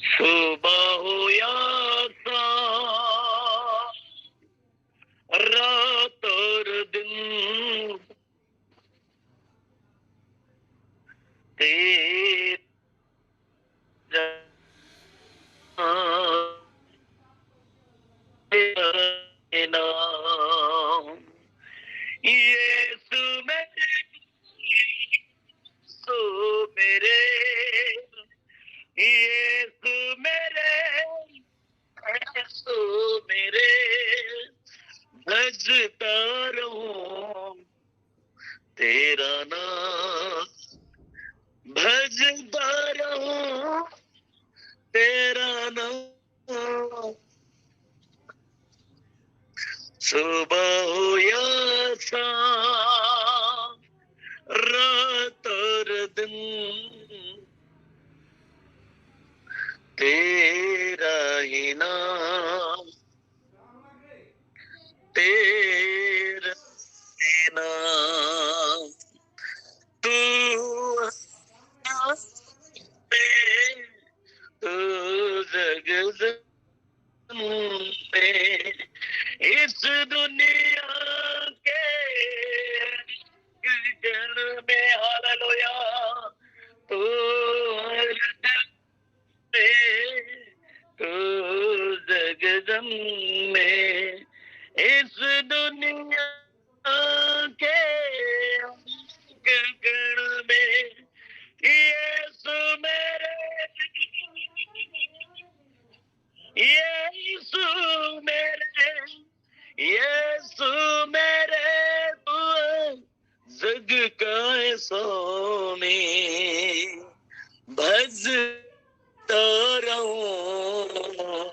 सुबह हो या शाम, रात और दिन तेरा नाम। यीशु मेरे, यीशु मेरे, यीशु मेरे, यीशु मेरे, भजता रहूं तेरा नाम, भजता रहूं तेरा नाम। सुबह हो या शाम, रात और दिन तेरा ही नाम, तेरा ही नाम। तू जग में, इस दुनिया के जन में, हालेलुया, तू जगदम में, इस दुनिया के गण में, यीशु मेरे, यीशु मेरे, यीशु मेरे, तू जग का स्वामी, भजता रहूं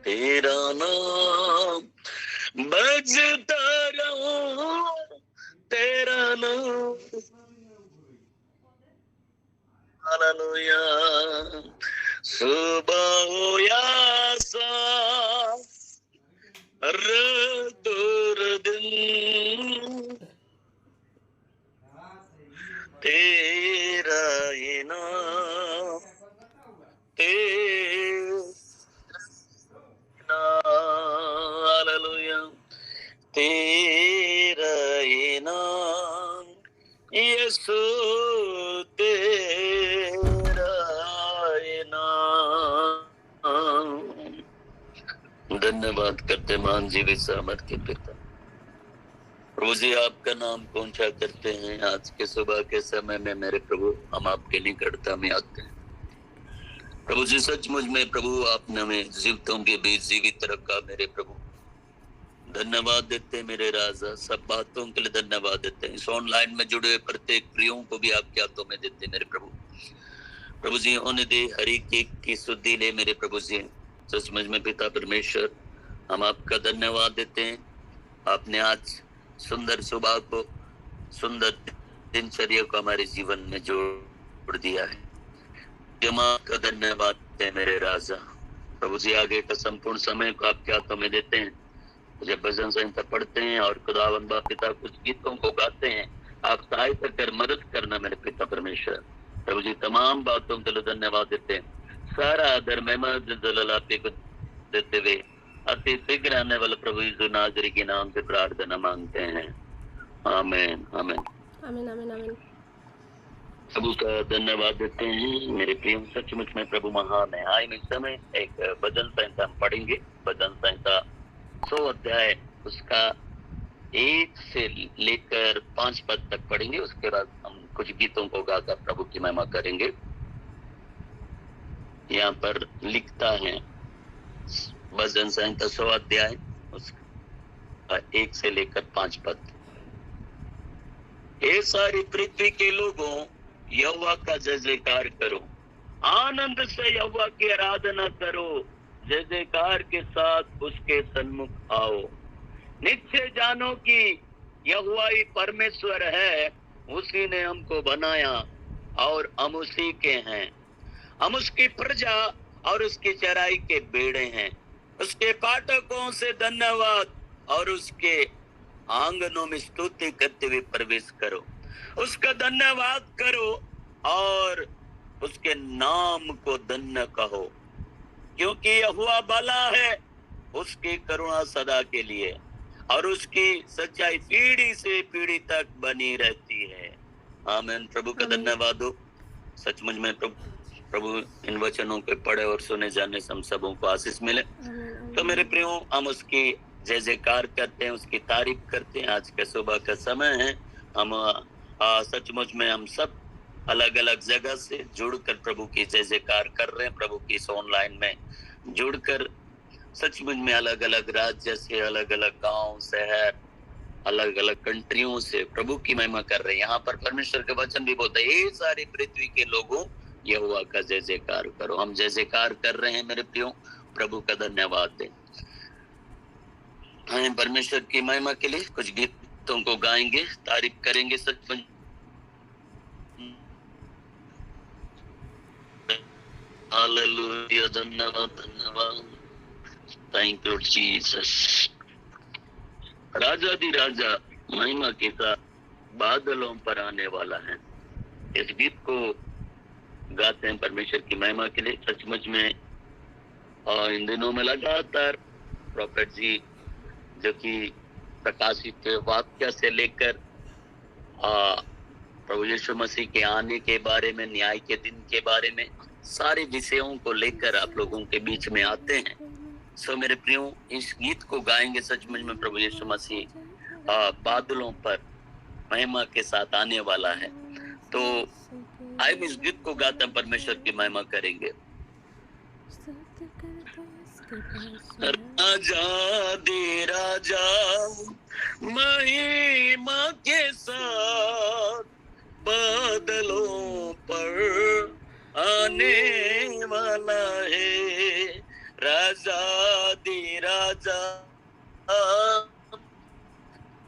तेरा नाम, भजता रहूं तेरा नाम। हालेलुया। सुबह हो या शाम, रात और दिन तेरा ही नाम, तेरा नाम, हालेलुया, तेरा ही नाम, यीशु तेरा ही नाम। धन्यवाद करते मान जीवी सामर्थ के पिता, प्रभु जी आपका नाम पहुंचा करते हैं। आज के सुबह के समय में मेरे प्रभु हम आपके निकटता में आते हैं। प्रभु जी सचमुच में प्रभु आपने हमें जीवितों के बीच जीवित रखा मेरे प्रभु। धन्यवाद देते हैं मेरे राजा, सब बातों के लिए धन्यवाद देते हैं। इस ऑनलाइन में जुड़े हुए प्रत्येक प्रियों को भी आपके हाथों में देते हैं मेरे प्रभु। प्रभु जी होने दे हर एक की सुधि ले मेरे प्रभु जी। सचमुच में पिता परमेश्वर हम आपका धन्यवाद देते हैं। आपने आज सुंदर सुबह को, सुंदर दिनचर्या को हमारे जीवन में जोड़ दिया है। जमा का धन्यवाद है मेरे राजा। प्रभु जी आगे का संपूर्ण समय को आपके हाथों में देते हैं। जब भजन संहिता पढ़ते हैं और खुदावंद पिता कुछ गीतों को गाते हैं, आप सहायता कर मदद करना मेरे पिता परमेश्वर। प्रभु जी तमाम बातों के लिए धन्यवाद देते हैं। सारा आदर महिमा जलाल आपके को देते हुए अति शीघ्र आने वाले प्रभु यीशु नाज़री के नाम से प्रार्थना मांगते हैं, आमीन आमीन आमीन आमीन आमीन। प्रभु का धन्यवाद देते हैं मेरे प्रिय। सचमुच में प्रभु महान है। आए इस समय एक भजन संहिता हम पढ़ेंगे। भजन संहिता 100 अध्याय उसका 1 से लेकर 5 पद तक पढ़ेंगे। उसके बाद हम कुछ गीतों को गाकर प्रभु की महिमा करेंगे। यहाँ पर लिखता है भजन संहिता 100 अध्याय उसका 1 से लेकर 5 पद। हे सारी पृथ्वी के लोगों, यहोवा का जय जयकार करो, आनंद से यहोवा की आराधना करो, जय जयकार के साथ उसके सन्मुख आओ। निश्चय जानो कि यहोवा ही परमेश्वर है, उसी ने हमको बनाया और हम उसी के हैं। हम उसकी प्रजा और उसकी चराई के बेड़े हैं। उसके फाटकों से धन्यवाद और उसके आंगनों में स्तुति करते हुए प्रवेश करो। उसका धन्यवाद करो और उसके नाम को धन्य कहो, क्योंकि यहोवा भला है, उसकी करुणा सदा के लिए और उसकी सच्चाई पीढ़ी से पीढ़ी तक बनी रहती है। आमीन। प्रभु का धन्यवाद हो। सचमुच में प्रभु इन वचनों के पढ़े और सुने जाने से हम सबों को आशीष मिले। तो मेरे प्रियो, हम उसकी जय जयकार करते हैं, उसकी तारीफ करते हैं। आज के सुबह का समय है। हम सचमुच में हम सब अलग अलग जगह से जुड़कर प्रभु की जय जयकार कर रहे हैं। प्रभु की इस ऑनलाइन में जुड़कर सचमुच में अलग अलग राज्य से, अलग अलग गांव, शहर, अलग अलग कंट्रियों से प्रभु की महिमा कर रहे हैं। यहाँ पर परमेश्वर के वचन भी बोलते हैं, ये सारी पृथ्वी के लोगों यहोवा का जय जयकार करो। हम जय जयकार कर रहे हैं मेरे प्रियो। प्रभु का धन्यवाद दें। हम परमेश्वर की महिमा के लिए कुछ गीतों को गाएंगे, तारीफ करेंगे। सचमुच हालेलुया, धन्यवाद धन्यवाद, थैंक यू जीसस। राजा दी राजा महिमा के साथ बादलों पर आने वाला है। इस गीत को गाते हैं परमेश्वर की महिमा के लिए। सचमुच में इन दिनों में लगातार प्रॉफेट जी जो कि प्रकाशित वाक्य से लेकर प्रभु यीशु मसीह के आने के बारे में, न्याय के दिन के बारे में, सारे विषयों को लेकर आप लोगों के बीच में आते हैं। सो मेरे प्रियो, इस गीत को गाएंगे। सचमुच में प्रभु यीशु मसीह बादलों पर महिमा के साथ आने वाला है। तो आइए इस गीत को गाते हैं, परमेश्वर की महिमा करेंगे। राजा दे राजा महिमा के साथ बादलों पर आने वाला है। राजा दे राजा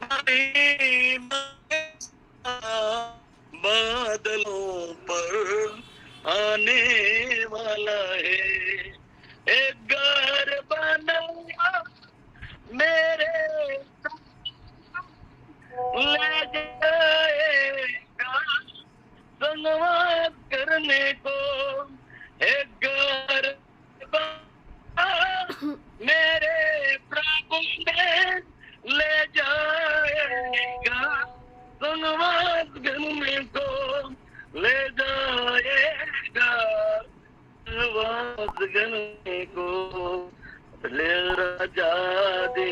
महिमा के साथ बादलों पर आने वाला है। एक घर बना मेरे ले जाएगा धन्यवाद करने को। एक घर बना मेरे प्रभु ने ले जाएगा धन्यवाद करने को, ले जाएगा धन्यवाद करने को। ले राजा दे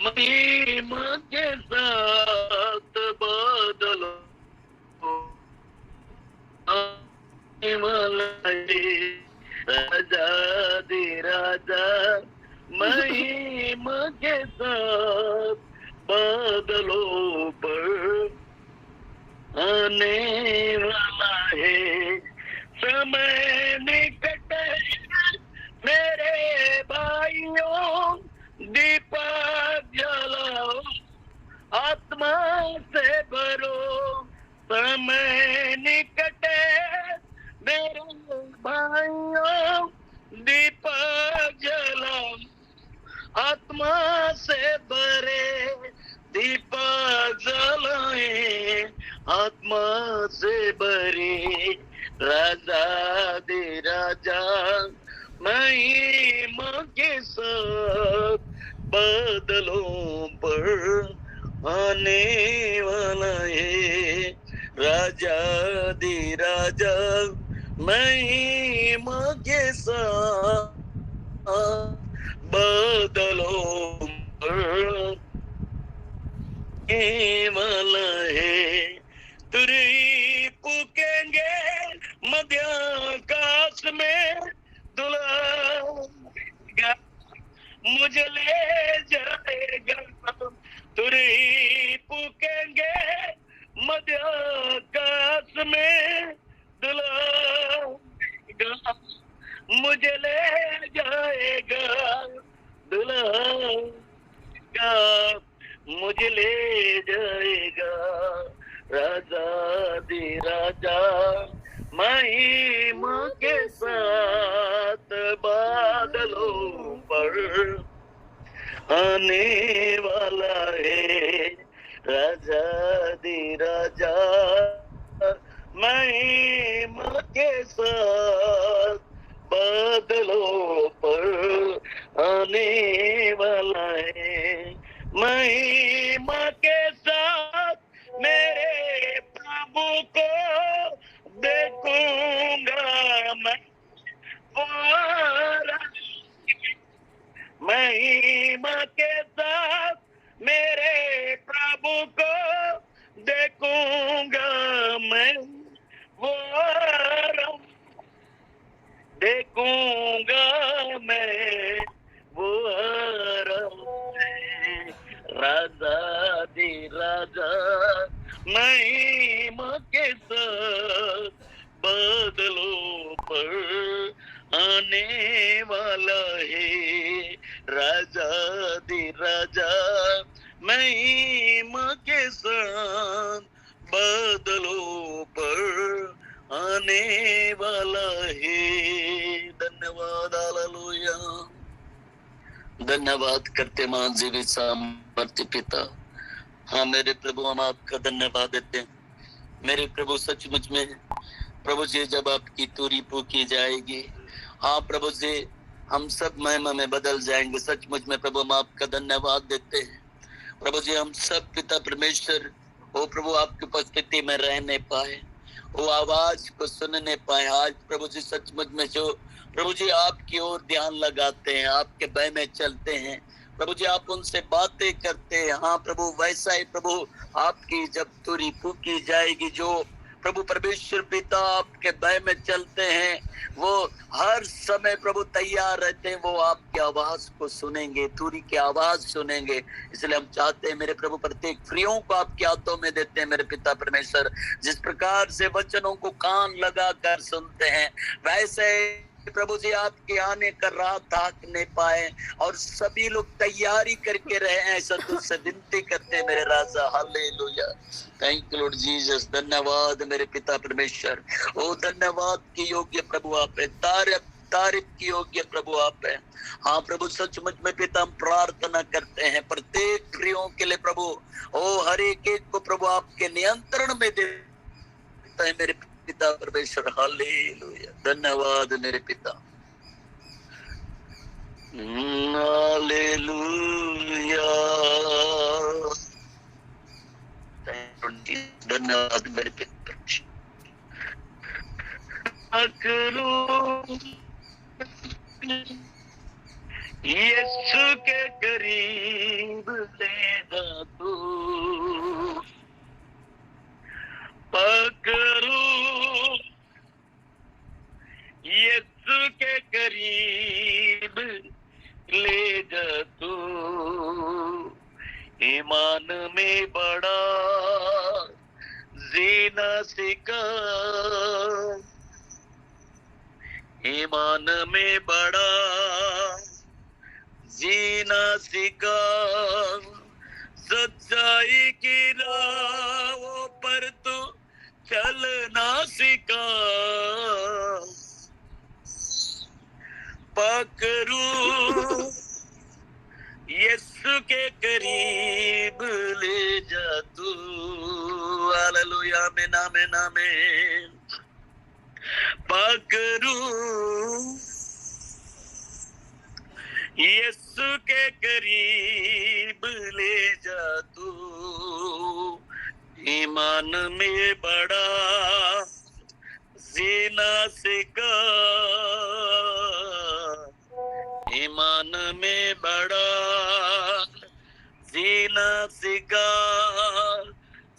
महिमा के साथ बादलों राजा दे राजा महिमा के साथ बादलों पर आने वाला है। समय निकट है मेरे भाइयों, दीपक जलाओ, आत्मा से भरो। समय निकट है मेरे भाइयों, दीपक जलाओ, आत्मा से भरे। दीपक जलाए, आत्मा से भरे। राजा दे राजा महिमा के साथ बादलों पर आने वाला है। राजा दे राजा महिमा के साथ बादलों पर आने वाला है। तुरी पुकेंगे मध्य आकाश में, दुल्हा मुझे ले जाएगा। तुरी पुकेंगे मध्य आकाश में, दुल्हा मुझे ले जाएगा। दुल्हा मुझे ले जाएगा। राजा दे राजा महिमा के साथ बादलों पर आने वाला है। राजा दे राजा महिमा के साथ बादलों पर आने वाला है। महिमा के साथ मेरे प्रभु को देखूंगा मैं, महिमा के साथ मेरे प्रभु को देखूंगा मैं, वो देखूंगा मैं, वो राजा दी राजा महिमा के साथ बादलों पर आने वाला है। राजा दी राजा महिमा के साथ बादलों पर आने वाला है। धन्यवाद, हालेलुया। धन्यवाद करते मान जीवित सामर्थ्य पिता। हाँ मेरे प्रभु, हम आपका धन्यवाद देते हैं। मेरे प्रभु सचमुच में प्रभु जी जब आपकी तुरी फूकी जाएगी, हाँ प्रभु जी हम सब महिमा में बदल जाएंगे। सचमुच में प्रभु हम आपका धन्यवाद देते हैं। प्रभु जी हम सब पिता परमेश्वर ओ प्रभु आपकी उपस्थिति में रहने पाए, वो आवाज को सुनने पाए। आज प्रभु जी सचमुच में जो प्रभु जी आपकी ओर ध्यान लगाते हैं, आपके भय में चलते हैं, प्रभु जी आप उनसे बातें करते हैं। हाँ प्रभु वैसा ही प्रभु आपकी जब तुरी फूकी जाएगी, जो प्रभु परमेश्वर पिता आपके भय में चलते हैं वो हर समय प्रभु तैयार रहते हैं, वो आपकी आवाज को सुनेंगे, तुरी की आवाज सुनेंगे। इसलिए हम चाहते हैं मेरे प्रभु प्रत्येक प्रियों को आपके हाथों में देते हैं मेरे पिता परमेश्वर। जिस प्रकार से वचनों को कान लगा कर सुनते हैं, वैसे प्रभु जी आपके आने का राह ताकने पाए और सभी लोग तैयारी करके रहे, ऐसा तुझसे विनती करते हैं मेरे राजा। Hallelujah, thank you Lord Jesus. धन्यवाद मेरे पिता परमेश्वर। ओ धन्यवाद की योग्य प्रभु आप है, तारीफ की योग्य प्रभु आप है। हाँ प्रभु सचमुच में पिता हम प्रार्थना करते हैं प्रत्येक प्रियों के लिए प्रभु, ओ हर एक को प्रभु आपके नियंत्रण में देता है मेरे पिता परमेश्वर। हालेलुया, धन्यवाद मेरे पिता। हालेलुया, धन्यवाद मेरे पिता। यीशु के करीब ले जा तू, पकड़ू यीशु के करीब ले जा तू, ईमान में बड़ा जीना सिखा, ईमान में बड़ा जीना सिखा, सच्चाई की राहों पर तू चलना सिखा, पकड़ू यीशु के करीब ले जा तू। हालेलुया, आमीन आमीन आमीन। पकड़ू यीशु के करीब ले जा तू, ईमान में बड़ा जीना सिखा, ईमान में बड़ा जीना सिखा,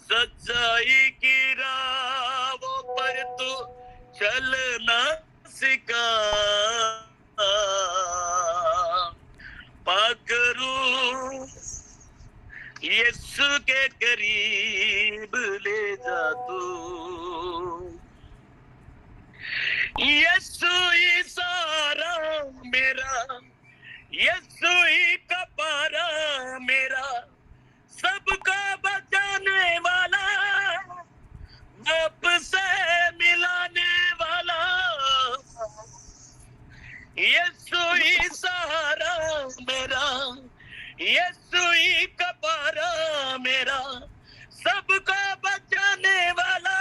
सच्चाई की राहों पर तू चलना सिखा, पकड़ू यीशु के करीब ले जा तू। यीशु ही सहारा मेरा, यीशु ही कफारा मेरा, सबका बचाने वाला, बाप से मिलाने वाला, यीशु ही सहारा मेरा, यीशु ही कफारा मेरा, सबका बचाने वाला,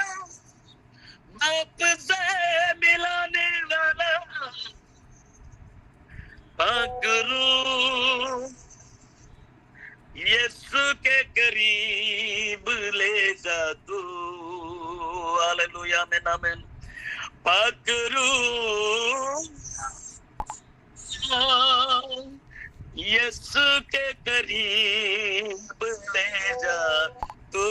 यीशु के करीब ले जा तू, हालेलुया, आमीन आमीन। पकड़ू यीशु के करीब ले जा तू,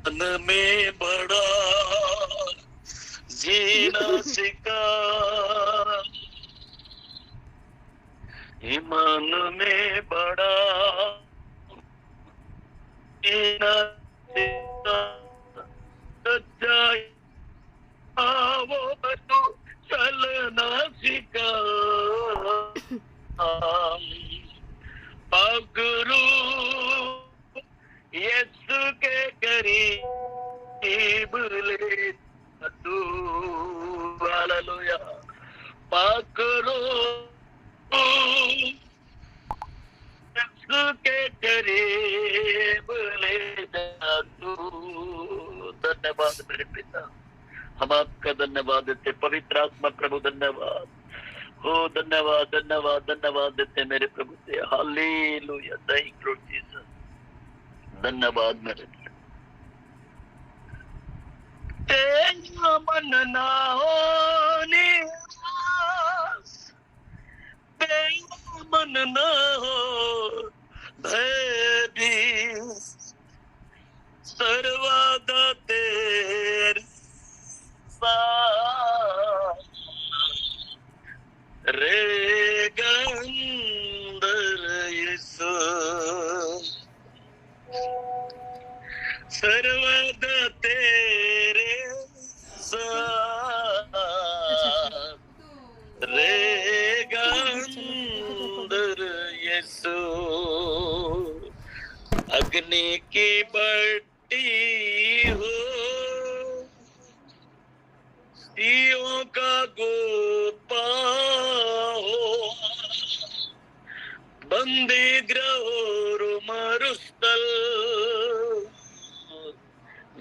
मन में बड़ा जीना सिखा, ईमान में बड़ा जीना सिखा, सच्चाई वो तू चलना सिखा, पकड़ू यीशु के करीब ले तू, हालेलुया। पकड़ो यीशु के करीब ले जा तू। धन्यवाद मेरे पिता, हम आपका धन्यवाद देते, पवित्र आत्मा प्रभु धन्यवाद हो, धन्यवाद धन्यवाद धन्यवाद देते मेरे प्रभु से, हालेलुया, थैंक यू जीसस, धन्यवाद मेरे। तेरा मन ना हो निराश, तेरा मन ना हो भयभीत, सर्वदा तेरे साथ रहेगा अंदर यीशु, सर्वदा तेरे साथ रहेगा अंदर यीशु, अग्नि की भट्टी हो, सियों का गोपा हो, बंदी गृह और मरुस्थल,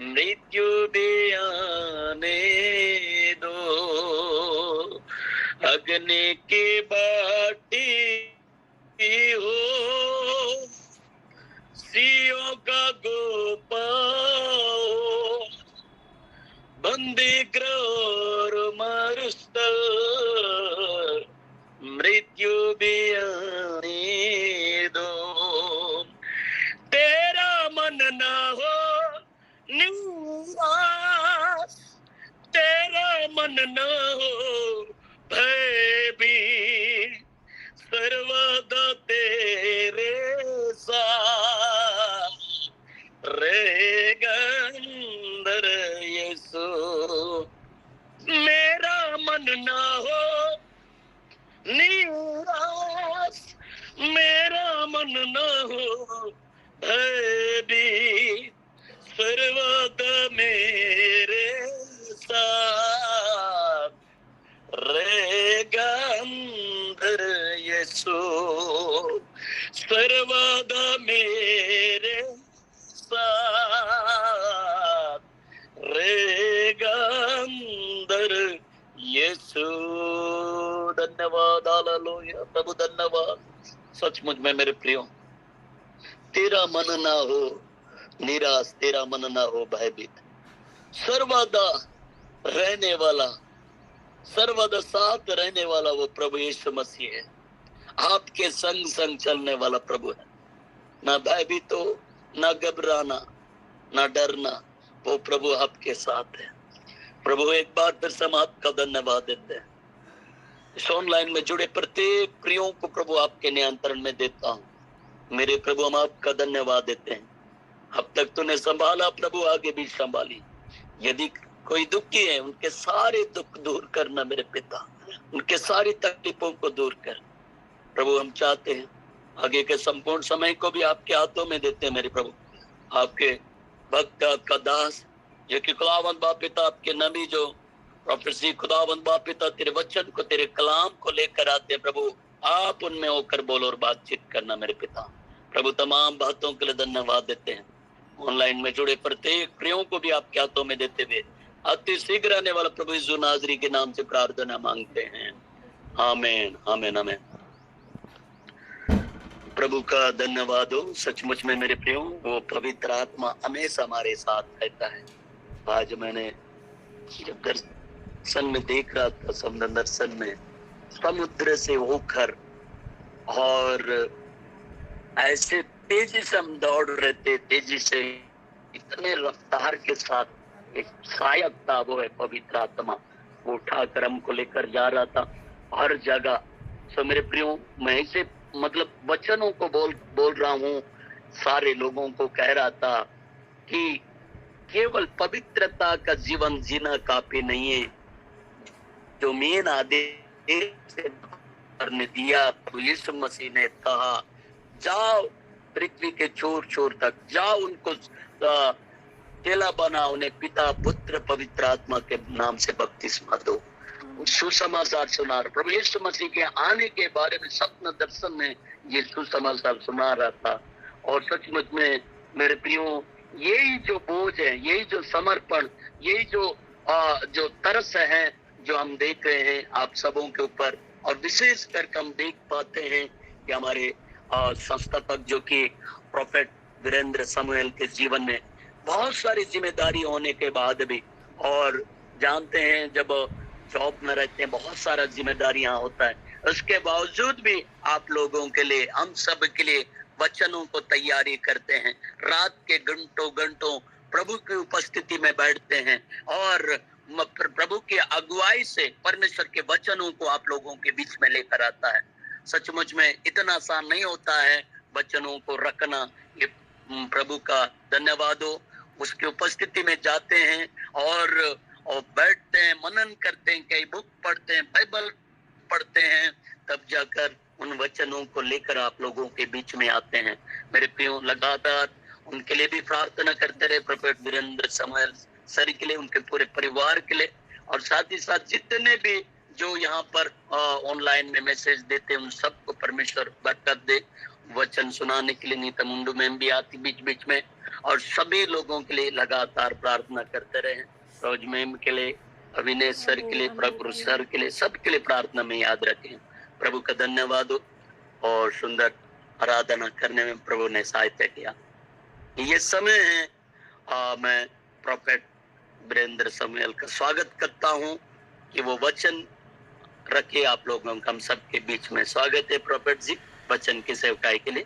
मृत्यु भी आने दो, अग्नि की बाटी हो, सियों का गोपा हो, बंदी गृह और मरुस्थल, मृत्यु भी आने दो, तेरा मन ना हो निराश, तेरा मन न हो भयभीत, सर्वदा तेरे साथ रहेगा अंदर यीशु, मेरा मन न हो निराश, मेरा मन न हो भयभीत, सर्वदा मेरे साथ रहेगा अंदर यीशु, सर्वदा मेरे साथ रहेगा अंदर यीशु। धन्यवाद, हालेलुया प्रभु, धन्यवाद। सचमुच में मेरे प्रियो, तेरा मन ना हो निराश, तेरा मन ना हो भयभीत, सर्वदा रहने वाला, सर्वदा साथ रहने वाला वो प्रभु यीशु मसीह है, आपके संग संग चलने वाला प्रभु है, ना भयभीत हो, ना घबराना, ना डरना, वो प्रभु आपके साथ है। प्रभु एक बार फिर से हम आपका धन्यवाद देते हैं, इस ऑनलाइन में जुड़े प्रत्येक प्रियों को प्रभु आपके नियंत्रण में देता हूँ। मेरे प्रभु हम आपका धन्यवाद देते हैं, अब तक तूने संभाला प्रभु, आगे भी संभाली। यदि कोई दुखी है, उनके सारे दुख दूर करना मेरे पिता, उनके सारी तकलीफों को दूर कर प्रभु। हम चाहते हैं आगे के संपूर्ण समय को भी आपके हाथों में देते हैं मेरे प्रभु। आपके भक्त, आपका दास, जो कि खुदावंद बाप पिता, आपके नबी जो प्रोफेसी, खुदावंद बाप पिता तेरे वचन को, तेरे कलाम को लेकर आते हैं प्रभु, आप उनमें होकर बोलो और बातचीत करना मेरे पिता। प्रभु तमाम बातों के लिए धन्यवाद देते हैं। ऑनलाइन में जुड़े प्रत्येक प्रियों को भी आपके हाथों में देते हुए अति शीघ्र आने वाला प्रभु यीशु नाज़री के नाम से प्रार्थना मांगते हैं, आमीन आमीन आमीन। प्रभु का धन्यवाद हो। सचमुच में मेरे प्रियो, वो पवित्र आत्मा हमेशा हमारे साथ रहता है। आज मैंने जब दर्शन में देख रहा था, समुद्र दर्शन में समुद्र से होकर और ऐसे तेजी से हम दौड़ रहे थे, तेजी से इतने रफ्तार के साथ एक सहायक था, वो है पवित्र आत्मा। वो उठाकर हमको लेकर जा रहा था हर जगह। सो मेरे प्रियो, मैं इसे मतलब वचनों को बोल रहा हूँ, सारे लोगों को कह रहा था कि केवल पवित्रता का जीवन जीना काफी नहीं है। जो मेन आदेश करने दिया, तो यीशु मसीह ने कहा, जाओ पृथ्वी के छोर छोर तक जाओ, उनको चेला बनाओ, उन्हें पिता पुत्र पवित्र आत्मा के नाम से बपतिस्मा दो। सुसमाचार सुना रहा, प्रभु यीशु मसीह के आने के बारे में स्वप्न दर्शन में ये सुसमाचार सुना रहा था। और सचमुच में मेरे प्रियो, यही जो बोझ है, यही जो समर्पण, यही जो तरस है जो हम देख रहे हैं आप सबों के ऊपर, और विशेष करके हम देख पाते हैं कि हमारे संस्थापक जो कि प्रोफेट वीरेंद्र समूएल के जीवन में बहुत सारी जिम्मेदारी होने के बाद भी, और जानते हैं जब जॉब में रहते हैं बहुत सारा जिम्मेदारियां होता है, उसके बावजूद भी आप लोगों के लिए, हम सब के लिए वचनों को तैयारी करते हैं। रात के घंटों घंटों प्रभु की उपस्थिति में बैठते हैं और प्रभु की अगुवाई से परमेश्वर के वचनों को आप लोगों के बीच में लेकर आता है। सचमुच में इतना आसान नहीं होता है वचनों को रखना। ये प्रभु का धन्यवाद हो। उसकी उपस्थिति में जाते हैं और बैठते हैं, मनन करते हैं, कई बुक पढ़ते हैं, बाइबल पढ़ते हैं, तब जाकर उन वचनों को लेकर आप लोगों के बीच में आते हैं। मेरे प्रियो, लगातार उनके लिए भी प्रार्थना करते रहे, प्रोफेट वीरेंद्र समूएल सर के लिए, उनके पूरे परिवार के लिए, और साथ ही साथ जितने भी जो यहाँ पर ऑनलाइन में मैसेज देते हैं, उन सबको परमेश्वर बरकत दे। वचन सुनाने के लिए नीता मुंडू मैम भी आती बीच बीच में, और सभी लोगों के लिए लगातार प्रार्थना करते रहे। रोज मैम के लिए, अविनेश सर के लिए, प्रभु सर के लिए, सबके लिए प्रार्थना में याद रखें। प्रभु का धन्यवाद हो, और सुंदर आराधना करने में प्रभु ने सहायता किया। ये समय है, मैं प्रोफेट वीरेंद्र समूएल का स्वागत करता हूँ कि वो वचन रखे आप लोगों का, हम सबके बीच में। स्वागत है प्रोफेट जी, वचन की सेवकाई के लिए।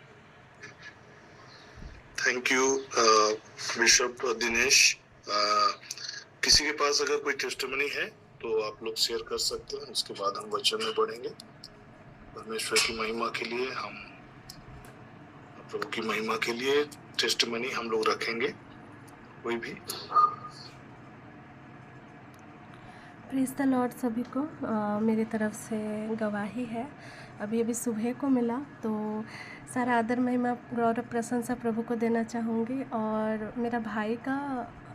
Thank you bishop Dinesh. किसी के पास अगर कोई टेस्टिमनी है तो आप लोग शेयर कर सकते हैं, उसके बाद हम वचन में बढ़ेंगे। परमेश्वर की महिमा के लिए, हम प्रभु की महिमा के लिए टेस्टिमनी हम लोग रखेंगे। कोई भी? प्रेज़ द लॉर्ड सभी को। मेरी तरफ से गवाही है। अभी सुबह को मिला, तो सारा आदर महिमा गौरव प्रशंसा प्रभु को देना चाहूँगी। और मेरा भाई का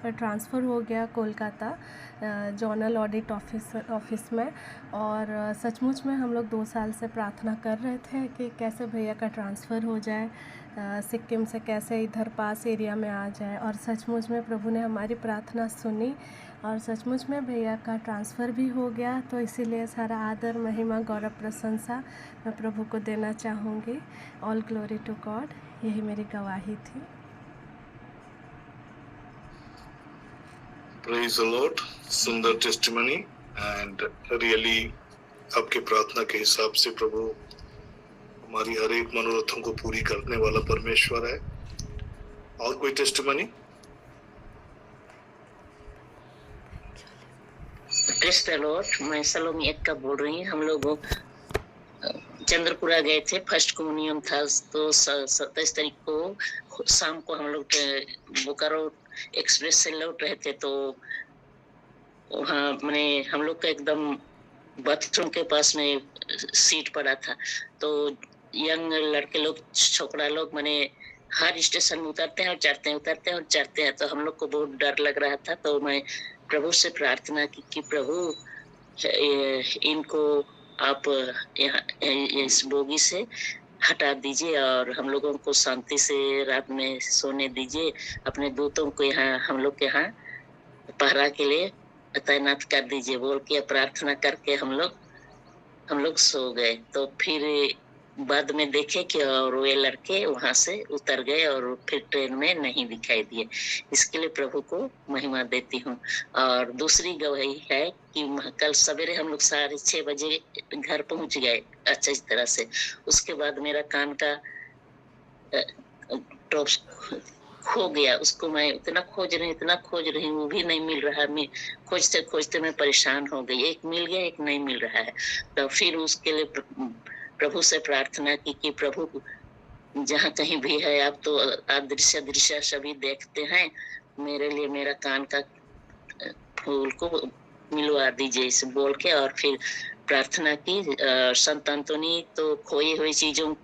ट्रांसफ़र हो गया कोलकाता जोनल ऑडिट ऑफिस में, और सचमुच में हम लोग 2 साल से प्रार्थना कर रहे थे कि कैसे भैया का ट्रांसफ़र हो जाए, सिक्किम से कैसे इधर पास एरिया में आ जाए। और सचमुच में प्रभु ने हमारी प्रार्थना सुनी, और सचमुच में भैया का ट्रांसफ़र भी हो गया। तो इसीलिए सारा आदर महिमा गौरव प्रशंसा मैं प्रभु को देना चाहूँगी। All glory to God. यही मेरी गवाही थी। Praise the Lord. सुंदर टेस्टिमनी, एंड रियली आपके प्रार्थना के हिसाब से प्रभु हमारी हर एक मनोरथों को पूरी करने वाला परमेश्वर है। और कोई टेस्टिमनी? Praise the Lord. मैं सलोमी एक्का बोल रही हूँ। हम लोग चंद्रपुरा गए थे, फर्स्ट कम्युनियन था, तो 27 तारीख को शाम को हम लोग बोकारो एक्सप्रेस से लौट रहे थे। तो वहाँ मैंने हम लोग का एकदम बाथरूम के पास में सीट पड़ा था। तो यंग लड़के लोग, छोकरा लोग मैंने हर स्टेशन में उतरते हैं और चढ़ते हैं, उतरते हैं और चढ़ते हैं। तो हम लोग को बहुत डर लग रहा था। तो मैं प्रभु से प्रार्थना की कि प्रभु इनको आप यहाँ इस बोगी से हटा दीजिए और हम लोगों को शांति से रात में सोने दीजिए। अपने दूतों को यहाँ हम लोग के यहाँ पहरा के लिए तैनात कर दीजिए बोल के प्रार्थना करके हम लोग सो गए। तो फिर बाद में देखे कि और वे लड़के वहां से उतर गए और फिर ट्रेन में नहीं दिखाई दिए। इसके लिए प्रभु को महिमा देती हूँ। और दूसरी गवाही है कि कल सवेरे हम लोग 6:30 बजे घर पहुंच गए अच्छी तरह से। उसके बाद मेरा कान का ड्रॉप खो गया। उसको मैं इतना खोज रही हूँ, वो भी नहीं मिल रहा। मैं खोजते खोजते मैं परेशान हो गई। एक मिल गया, एक नहीं मिल रहा है। तो फिर उसके लिए प्रभु से प्रार्थना की कि प्रभु जहाँ कहीं भी है, आप तो अदृश्य दृश्य सभी देखते हैं, मेरे लिए मेरा कान का फूल को मिलवा दीजिए इसे बोल के। और फिर प्रार्थना की। संत अंतोनी तो खोई हुई चीजों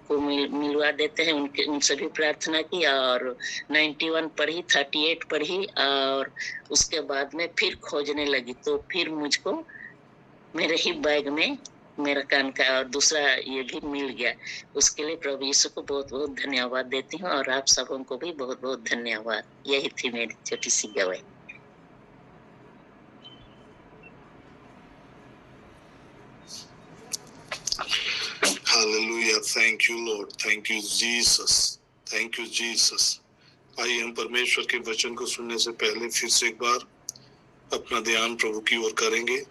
को मिलवा देते हैं, उनसे भी प्रार्थना की। और 91 पढ़ी, 38 पढ़ी और उसके बाद में फिर खोजने लगी। तो फिर मुझको मेरे ही बैग में मेरा कान का और दूसरा ये भी मिल गया। उसके लिए प्रभु यीशु को बहुत बहुत धन्यवाद देती हूँ और आप सबों को भी बहुत बहुत धन्यवाद। यही थी मेरी छोटी सी गवाही। Hallelujah, thank you Lord, thank you Jesus, thank you Jesus. आइए हम परमेश्वर के वचन को सुनने से पहले फिर से एक बार अपना ध्यान प्रभु की ओर करेंगे।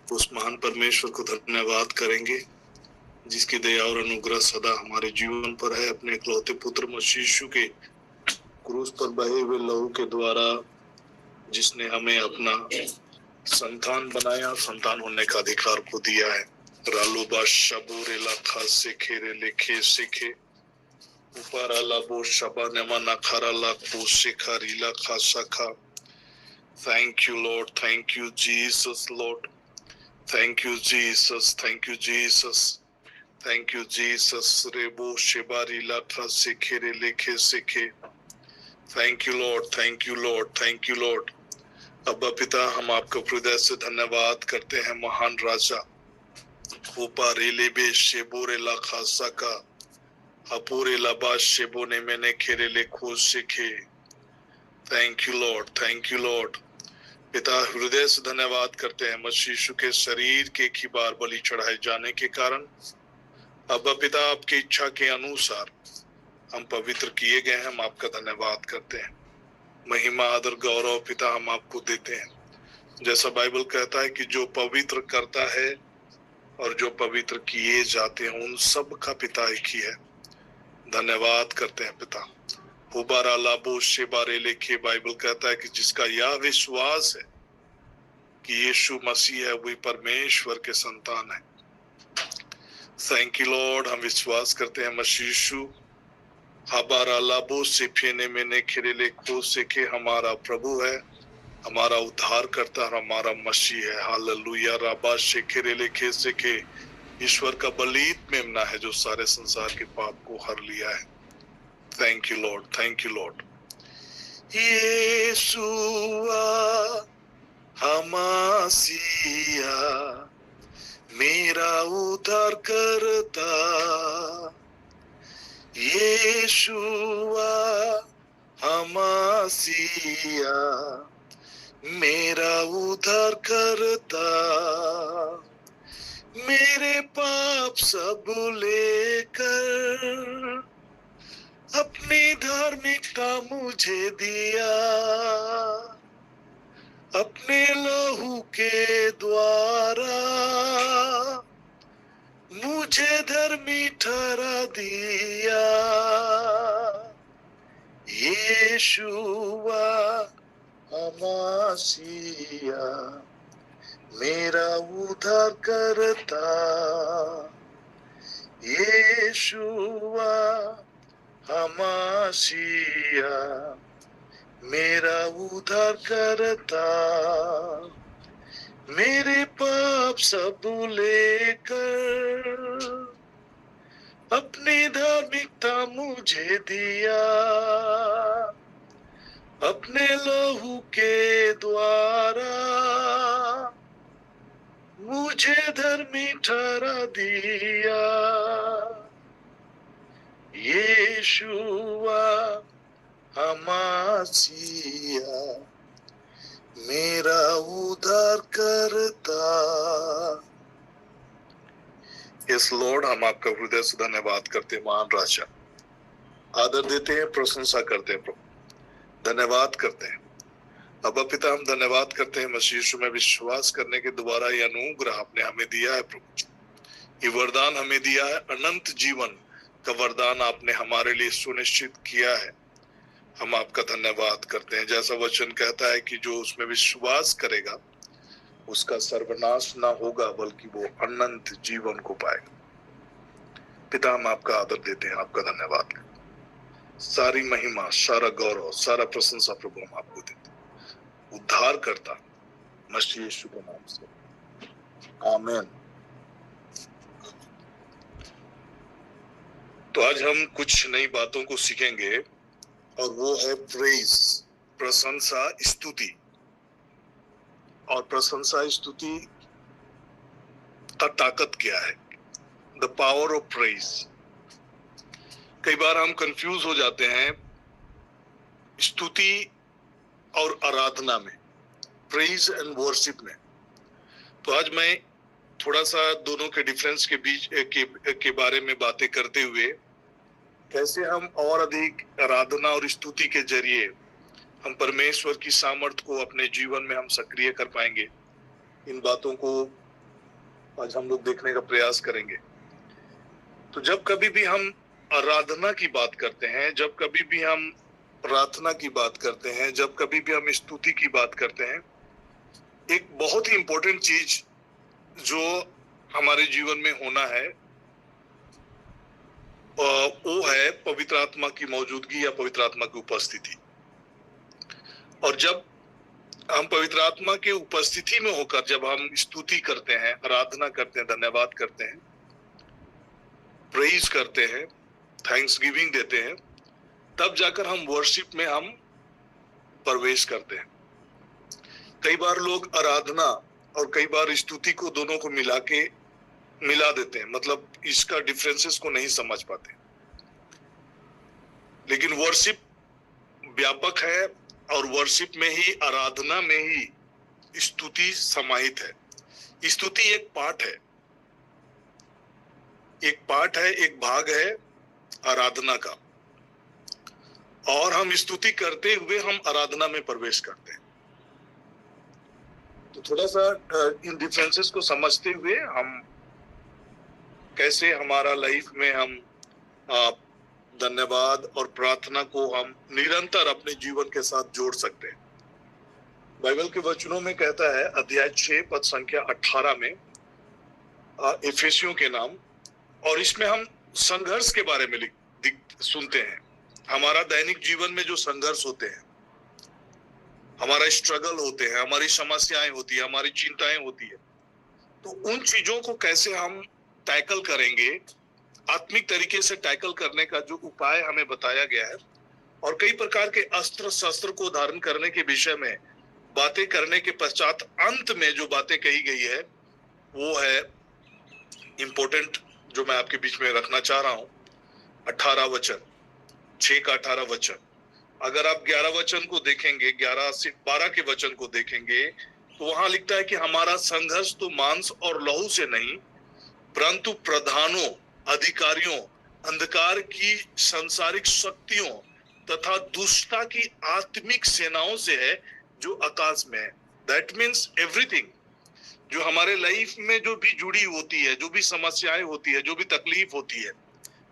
उस महान परमेश्वर को धन्यवाद करेंगे जिसकी दया और अनुग्रह सदा हमारे जीवन पर है। अपने इकलौते पुत्र मसीह यीशु के क्रूस पर बहे हुए लहू के द्वारा जिसने हमें अपना संतान बनाया, संतान होने का अधिकार को दिया है। रालोबा शबोरे लाखा सेखेरे लेखे सेखे ऊपर लाबो शबा नेमाना खरा लाखो सेखारी लाखा सखा। Thank you Lord, thank you Jesus Lord, thank you Jesus, thank you Jesus, thank you Jesus. रेबो शिबारी लाखा सेखेरे लेखे सेखे। Thank you Lord, thank you Lord, thank you Lord. अब्बा पिता, हम आपको हृदय से धन्यवाद करते हैं महान राजा। ऊपर एलेबे शेबोरे लाखा सका अपूरे लबा शेबोने मैंने खेरे ले खोज सीखे। Thank you Lord, thank you Lord. पिता, हृदय से धन्यवाद करते हैं मसीह यीशु के शरीर के एक ही बार बलि चढ़ाए जाने के कारण अब्बा पिता आपकी इच्छा के अनुसार हम पवित्र किए गए हैं। हम आपका धन्यवाद करते हैं। महिमा आदर गौरव पिता हम आपको देते हैं। जैसा बाइबल कहता है कि जो पवित्र करता है और जो पवित्र किए जाते हैं उन सब का पिता एक ही है। धन्यवाद करते हैं पिता। उबारा लाबो शेबारे लेखे बाइबल कहता है कि जिसका यह विश्वास है कि यीशु मसीह है वही परमेश्वर के संतान है। थैंक यू लॉर्ड, हम विश्वास करते हैं मसीह यीशु हबारा लाबो से फेने में ने खिरेले खो से के हमारा प्रभु है, हमारा उद्धार करता है, हमारा मसीह है। हालेलुया। राबा से खिरेले खे से के ईश्वर का बलिद मेमना है जो सारे संसार के पाप को हर लिया है। Thank you Lord, thank you Lord. यीशुआ हमासिया मेरा उद्धार करता, यीशुआ हमासिया मेरा उद्धार करता, मेरे पाप सब लेकर अपनी धार्मिकता मुझे दिया, अपने लहू के द्वारा मुझे धर्मी ठहरा दिया। यीशुआ हमासिया मेरा उद्धार करता, यीशुआ हमासिया मेरा उद्धार करता, मेरे पाप सब लेकर अपनी धार्मिकता मुझे दिया, अपने लहू के द्वारा मुझे धर्मी ठहरा दिया। यीशुआ हमासिया मेरा उद्धार करता। यस लॉर्ड, हम आपका हृदय से धन्यवाद करते हैं महान राजा, आदर देते हैं, प्रशंसा करते हैं प्रभु, धन्यवाद करते हैं। अब्बा पिता, हम धन्यवाद करते हैं मसीह यीशु में विश्वास करने के द्वारा ये अनुग्रह आपने हमें दिया है प्रभु, ये वरदान हमें दिया है, अनंत जीवन का वरदान आपने हमारे लिए सुनिश्चित किया है। हम आपका धन्यवाद करते हैं। जैसा वचन कहता है कि जो उसमें विश्वास करेगा उसका सर्वनाश ना होगा बल्कि वो अनंत जीवन को पाएगा। पिता, हम आपका आदर देते हैं, आपका धन्यवाद करते हैं। सारी महिमा, सारा गौरव, सारा प्रशंसा प्रभु हम आपको देते हैं, उद्धार करता मसीह यीशु के नाम से, आमीन। तो आज हम कुछ नई बातों को सीखेंगे और वो है प्रेज, प्रशंसा स्तुति। और प्रशंसा स्तुति का ताकत क्या है? The power of praise. कई बार हम कंफ्यूज हो जाते हैं स्तुति और आराधना में, प्रेज एंड वर्शिप में। तो आज मैं थोड़ा सा दोनों के डिफरेंस के बीच के बारे में बातें करते हुए कैसे हम और अधिक आराधना और स्तुति के जरिए हम परमेश्वर की सामर्थ्य को अपने जीवन में हम सक्रिय कर पाएंगे, इन बातों को आज हम लोग देखने का प्रयास करेंगे। तो जब कभी भी हम आराधना की बात करते हैं, जब कभी भी हम प्रार्थना की बात करते हैं, जब कभी भी हम स्तुति की बात करते हैं, एक बहुत ही इंपॉर्टेंट चीज जो हमारे जीवन में होना है वो है पवित्र आत्मा की मौजूदगी या पवित्र आत्मा की उपस्थिति। और जब हम पवित्र आत्मा के उपस्थिति में होकर जब हम स्तुति करते हैं, आराधना करते हैं, धन्यवाद करते हैं, प्रेज करते हैं, थैंक्स गिविंग देते हैं, तब जाकर हम वर्शिप में हम प्रवेश करते हैं। कई बार लोग आराधना और कई बार स्तुति को दोनों को मिला देते हैं, मतलब इसका डिफरेंसेस को नहीं समझ पाते। लेकिन वर्शिप व्यापक है और वर्शिप में ही, आराधना में ही स्तुति समाहित है। स्तुति एक पार्ट है, एक भाग है आराधना का, और हम स्तुति करते हुए हम आराधना में प्रवेश करते हैं। तो थोड़ा सा इन डिफरेंसेस को समझते हुए हम कैसे हमारा लाइफ में हम धन्यवाद और प्रार्थना को हम निरंतर अपने जीवन के साथ जोड़ सकते हैं। बाइबल के वचनों में कहता है, अध्याय 6 पद संख्या 18 में, इफिसियों के नाम, और इसमें हम संघर्ष के बारे में सुनते हैं। हमारा दैनिक जीवन में जो संघर्ष होते हैं, हमारा स्ट्रगल होते हैं, हमारी समस्याएं होती है, हमारी चिंताएं होती है, तो उन चीजों को कैसे हम टैकल करेंगे, आत्मिक तरीके से टैकल करने का जो उपाय हमें बताया गया है, और कई प्रकार के अस्त्र शस्त्र को धारण करने के विषय में बातें करने के पश्चात अंत में जो बातें कही गई है वो है इंपॉर्टेंट, जो मैं आपके बीच में रखना चाह रहा हूं। 18 वचन, 6 का 18 वचन, अगर आप 11 वचन को देखेंगे, 11 से 12 के वचन को देखेंगे, तो वहां लिखता है कि हमारा संघर्ष तो मांस और लहू से नहीं, परंतु प्रधानों, अधिकारियों, अंधकार की सांसारिक शक्तियों तथा दुष्टता की आत्मिक सेनाओं से है जो आकाश में है। दैट मीन्स एवरीथिंग जो हमारे लाइफ में जो भी जुड़ी होती है, जो भी समस्याएं होती है, जो भी तकलीफ होती है,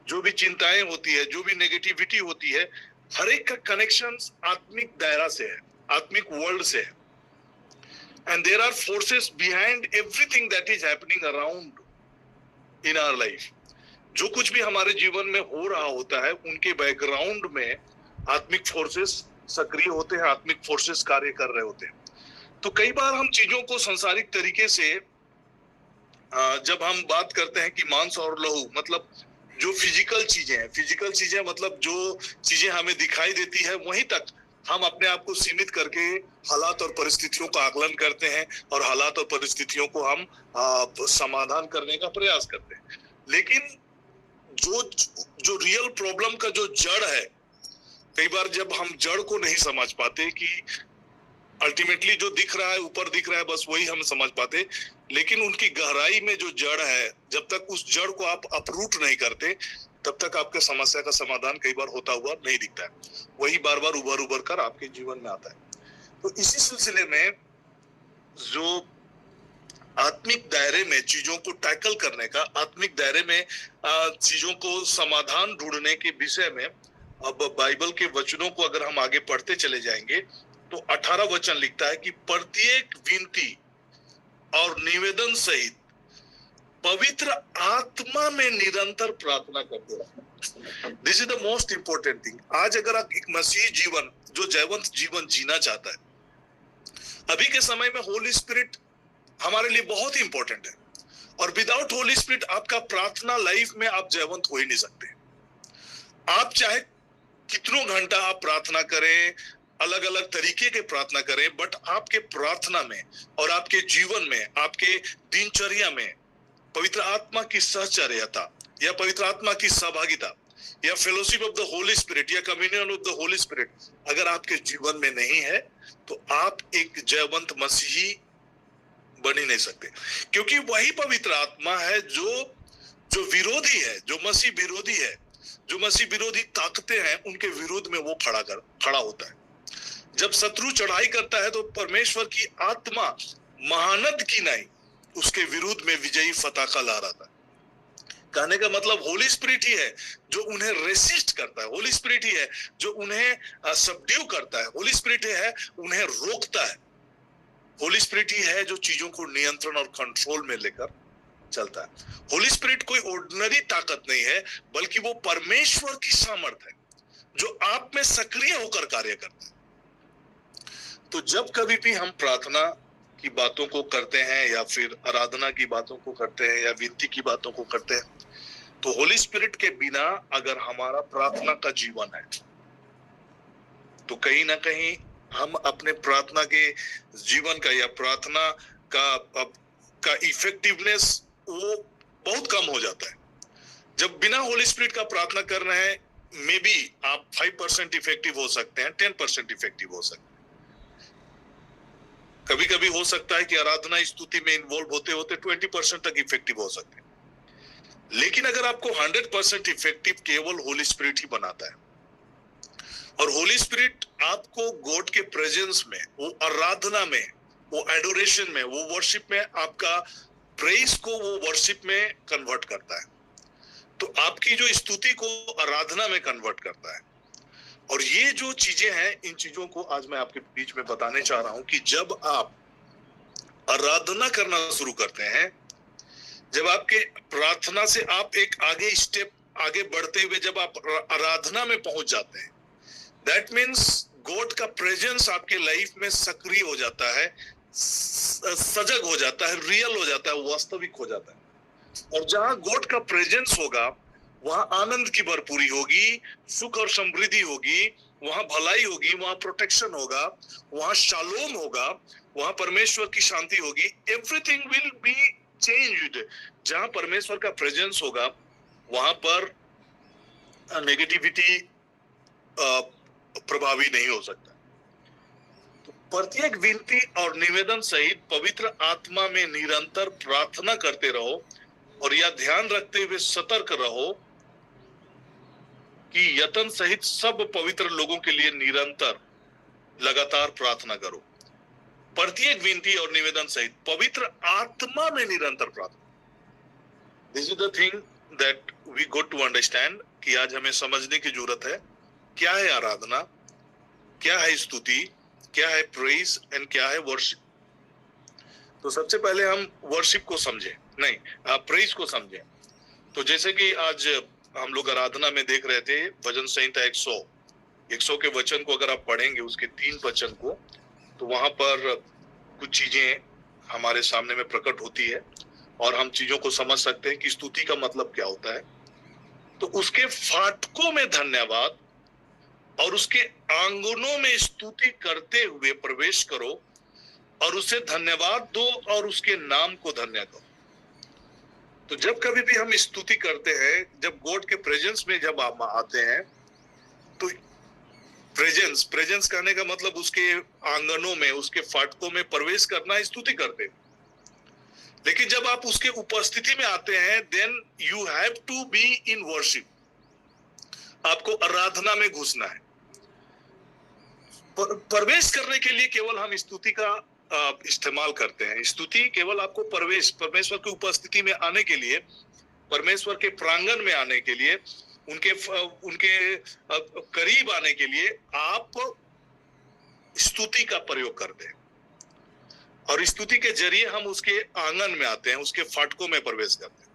जो भी चिंताएं होती है, जो भी नेगेटिविटी होती है, हर एक का कनेक्शन आत्मिक दायरा से है, आत्मिक वर्ल्ड से है। And there are forces behind everything that is happening around in our life. जो कुछ भी हमारे जीवन में हो रहा होता है, उनके बैकग्राउंड में आत्मिक फोर्सेस सक्रिय होते हैं, आत्मिक फोर्सेस कार्य कर रहे होते हैं। तो कई बार हम चीजों को सांसारिक तरीके से जब हम बात करते हैं कि मांस और लहू, मतलब जो फिजिकल चीजें मतलब जो चीजें हमें दिखाई देती है, वहीं तक हम अपने आप को सीमित करके हालात और परिस्थितियों का आकलन करते हैं और हालात और परिस्थितियों को हम समाधान करने का प्रयास करते हैं। लेकिन जो रियल प्रॉब्लम का जो जड़ है, कई बार जब हम जड़ को नहीं समझ पाते कि अल्टीमेटली जो दिख रहा है, ऊपर दिख रहा है, बस वही हम समझ पाते, लेकिन उनकी गहराई में जो जड़ है, जब तक उस जड़ को आप अपरूट नहीं करते, तब तक आपके समस्या का समाधान कई बार होता हुआ नहीं दिखता है। वही बार बार उभर कर आपके जीवन में आता है। तो इसी सिलसिले में जो आत्मिक दायरे में चीजों को टैकल करने का, आत्मिक दायरे में चीजों को समाधान ढूंढने के विषय में अब बाइबल के वचनों को अगर हम आगे पढ़ते चले जाएंगे तो 18 वचन लिखता है कि प्रत्येक विनती और निवेदन सहित पवित्र आत्मा में निरंतर प्रार्थना करते रहो। This is the most important thing. आज अगर आप एक मसीही जीवन, जो जयवंत जीवन जीना चाहता है, अभी के समय में होली स्पिरिट हमारे लिए बहुत ही इंपॉर्टेंट है, और विदाउट होली स्पिरिट आपका प्रार्थना लाइफ में आप जयवंत हो ही नहीं सकते। आप चाहे कितनों घंटा आप प्रार्थना करें, अलग अलग तरीके के प्रार्थना करें, बट आपके प्रार्थना में और आपके जीवन में, आपके दिनचर्या में पवित्र आत्मा की सहचर्यता या पवित्र आत्मा की सहभागिता या fellowship of the Holy Spirit या communion of the Holy Spirit अगर आपके जीवन में नहीं है, तो आप एक जयवंत मसीही बन ही नहीं सकते। क्योंकि वही पवित्र आत्मा है जो विरोधी है, जो मसीह विरोधी है, जो मसीह विरोधी ताकतें हैं, उनके विरोध में वो खड़ा होता है। जब शत्रु चढ़ाई करता है तो परमेश्वर की आत्मा महानद की नहीं, उसके विरुद्ध में विजयी फताका लहराता है। कहने का मतलब होली स्पिरिट ही है जो उन्हें रेसिस्ट करता है, होली स्पिरिट ही है जो उन्हें सबड्यू करता है, होली स्पिरिट ही है उन्हें रोकता है, होली स्पिरिट ही है जो चीजों को नियंत्रण और कंट्रोल में लेकर चलता है। होली स्पिरिट कोई ऑर्डिनरी ताकत नहीं है, बल्कि वो परमेश्वर की सामर्थ है जो आप में सक्रिय होकर कार्य करता है। तो जब कभी भी हम प्रार्थना की बातों को करते हैं या फिर आराधना की बातों को करते हैं या विनती की बातों को करते हैं, तो होली स्पिरिट के बिना अगर हमारा प्रार्थना का जीवन है तो कहीं ना कहीं हम अपने प्रार्थना के जीवन का या प्रार्थना का इफेक्टिवनेस वो बहुत कम हो जाता है। जब बिना होली स्पिरिट का प्रार्थना कर रहे हैं, मे बी आप 5% इफेक्टिव हो सकते हैं, 10% इफेक्टिव हो सकते हैं। कभी कभी हो सकता है कि आराधना स्तुति में इन्वॉल्व होते होते 20% तक इफेक्टिव हो सकते हैं। लेकिन अगर आपको 100% इफेक्टिव केवल होली स्पिरिट ही बनाता है, और होली स्पिरिट आपको गॉड के प्रेजेंस में, वो आराधना में, वो एडोरेशन में, वो वर्शिप में, आपका प्रेज को वो वर्शिप में कन्वर्ट करता है, तो आपकी जो स्तुति को आराधना में कन्वर्ट करता है। और ये जो चीजें हैं, इन चीजों को आज मैं आपके बीच में बताने चाह रहा हूं कि जब आप आराधना करना शुरू करते हैं, जब आपके प्रार्थना से आप एक स्टेप आगे बढ़ते हुए जब आप आराधना में पहुंच जाते हैं, दैट मीन्स गॉड का प्रेजेंस आपके लाइफ में सक्रिय हो जाता है, सजग हो जाता है, रियल हो जाता है, वास्तविक हो जाता है। और जहां गॉड का प्रेजेंस होगा वहां आनंद की भरपूरी होगी, सुख और समृद्धि होगी, वहां भलाई होगी, वहां प्रोटेक्शन होगा, वहां शालोम होगा, वहां परमेश्वर की शांति होगी। Everything will be changed. जहां परमेश्वर का प्रेजेंस होगा वहां पर नेगेटिविटी प्रभावी नहीं हो सकता। तो प्रत्येक विनती और निवेदन सहित पवित्र आत्मा में निरंतर प्रार्थना करते रहो, और यह ध्यान रखते हुए सतर्क रहो कि यत्न सहित सब पवित्र लोगों के लिए निरंतर लगातार प्रार्थना करो। प्रत्येक विनती और निवेदन सहित पवित्र आत्मा में निरंतर प्रार्थना। This is the thing that we got to understand कि आज हमें समझने की जरूरत है, क्या है आराधना, क्या है स्तुति, क्या है प्रेज एंड क्या है वर्शिप। तो सबसे पहले हम वर्शिप को समझें, नहीं प्रेज को समझें। तो जैसे कि आज हम लोग आराधना में देख रहे थे, भजन संहिता 100 के वचन को अगर आप पढ़ेंगे, उसके 3 वचन को, तो वहां पर कुछ चीजें हमारे सामने में प्रकट होती है और हम चीजों को समझ सकते हैं कि स्तुति का मतलब क्या होता है। तो उसके फाटकों में धन्यवाद और उसके आंगनों में स्तुति करते हुए प्रवेश करो और उसे धन्यवाद दो और उसके नाम को धन्य दो। तो जब कभी भी हम स्तुति करते हैं, जब गॉड के प्रेजेंस में जब आप आते हैं, तो प्रेजेंस कहने का मतलब उसके आंगनों में, उसके फाटकों में प्रवेश करना, स्तुति करते हैं। लेकिन जब आप उसके उपस्थिति में आते हैं, then you have to be in worship. आपको आराधना में घुसना है। प्रवेश करने के लिए केवल हम स्तुति का इस्तेमाल करते हैं। स्तुति केवल आपको परमेश्वर की उपस्थिति में आने के लिए, परमेश्वर के प्रांगण में आने के लिए, उनके करीब आने के लिए आप स्तुति का प्रयोग करते हैं। और स्तुति के जरिए हम उसके आंगन में आते हैं, उसके फाटकों में प्रवेश करते हैं।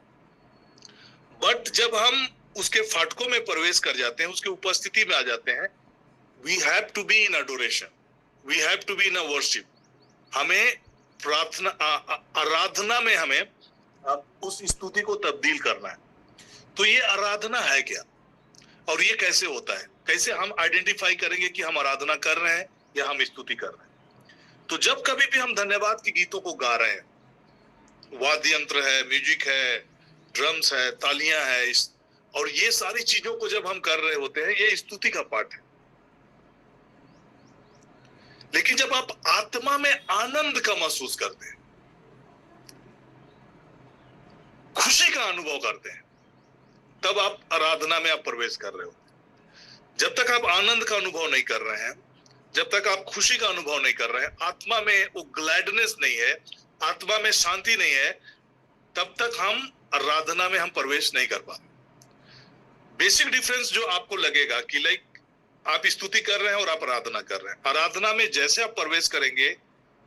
बट जब हम उसके फाटकों में प्रवेश कर जाते हैं, उसके उपस्थिति में आ जाते हैं, we have to be in adoration, we have to be in a worship. हमें प्रार्थना, आराधना में हमें उस स्तुति को तब्दील करना है। तो ये आराधना है क्या, और ये कैसे होता है? कैसे हम आइडेंटिफाई करेंगे कि हम आराधना कर रहे हैं या हम स्तुति कर रहे हैं? तो जब कभी भी हम धन्यवाद के गीतों को गा रहे हैं, वाद्य यंत्र है, म्यूजिक है, ड्रम्स है, तालियां है, और ये सारी चीजों को जब हम कर रहे होते हैं, ये स्तुति का पार्ट है। लेकिन जब आप आत्मा में आनंद का महसूस करते हैं, खुशी का अनुभव करते हैं, तब आप आराधना में आप प्रवेश कर रहे हो। जब तक आप आनंद का अनुभव नहीं कर रहे हैं, जब तक आप खुशी का अनुभव नहीं कर रहे हैं, आत्मा में वो ग्लैडनेस नहीं है, आत्मा में शांति नहीं है, तब तक हम आराधना में हम प्रवेश नहीं कर पाते। बेसिक डिफरेंस जो आपको लगेगा कि लाइक आप स्तुति कर रहे हैं और आप आराधना कर रहे हैं। आराधना में जैसे आप प्रवेश करेंगे,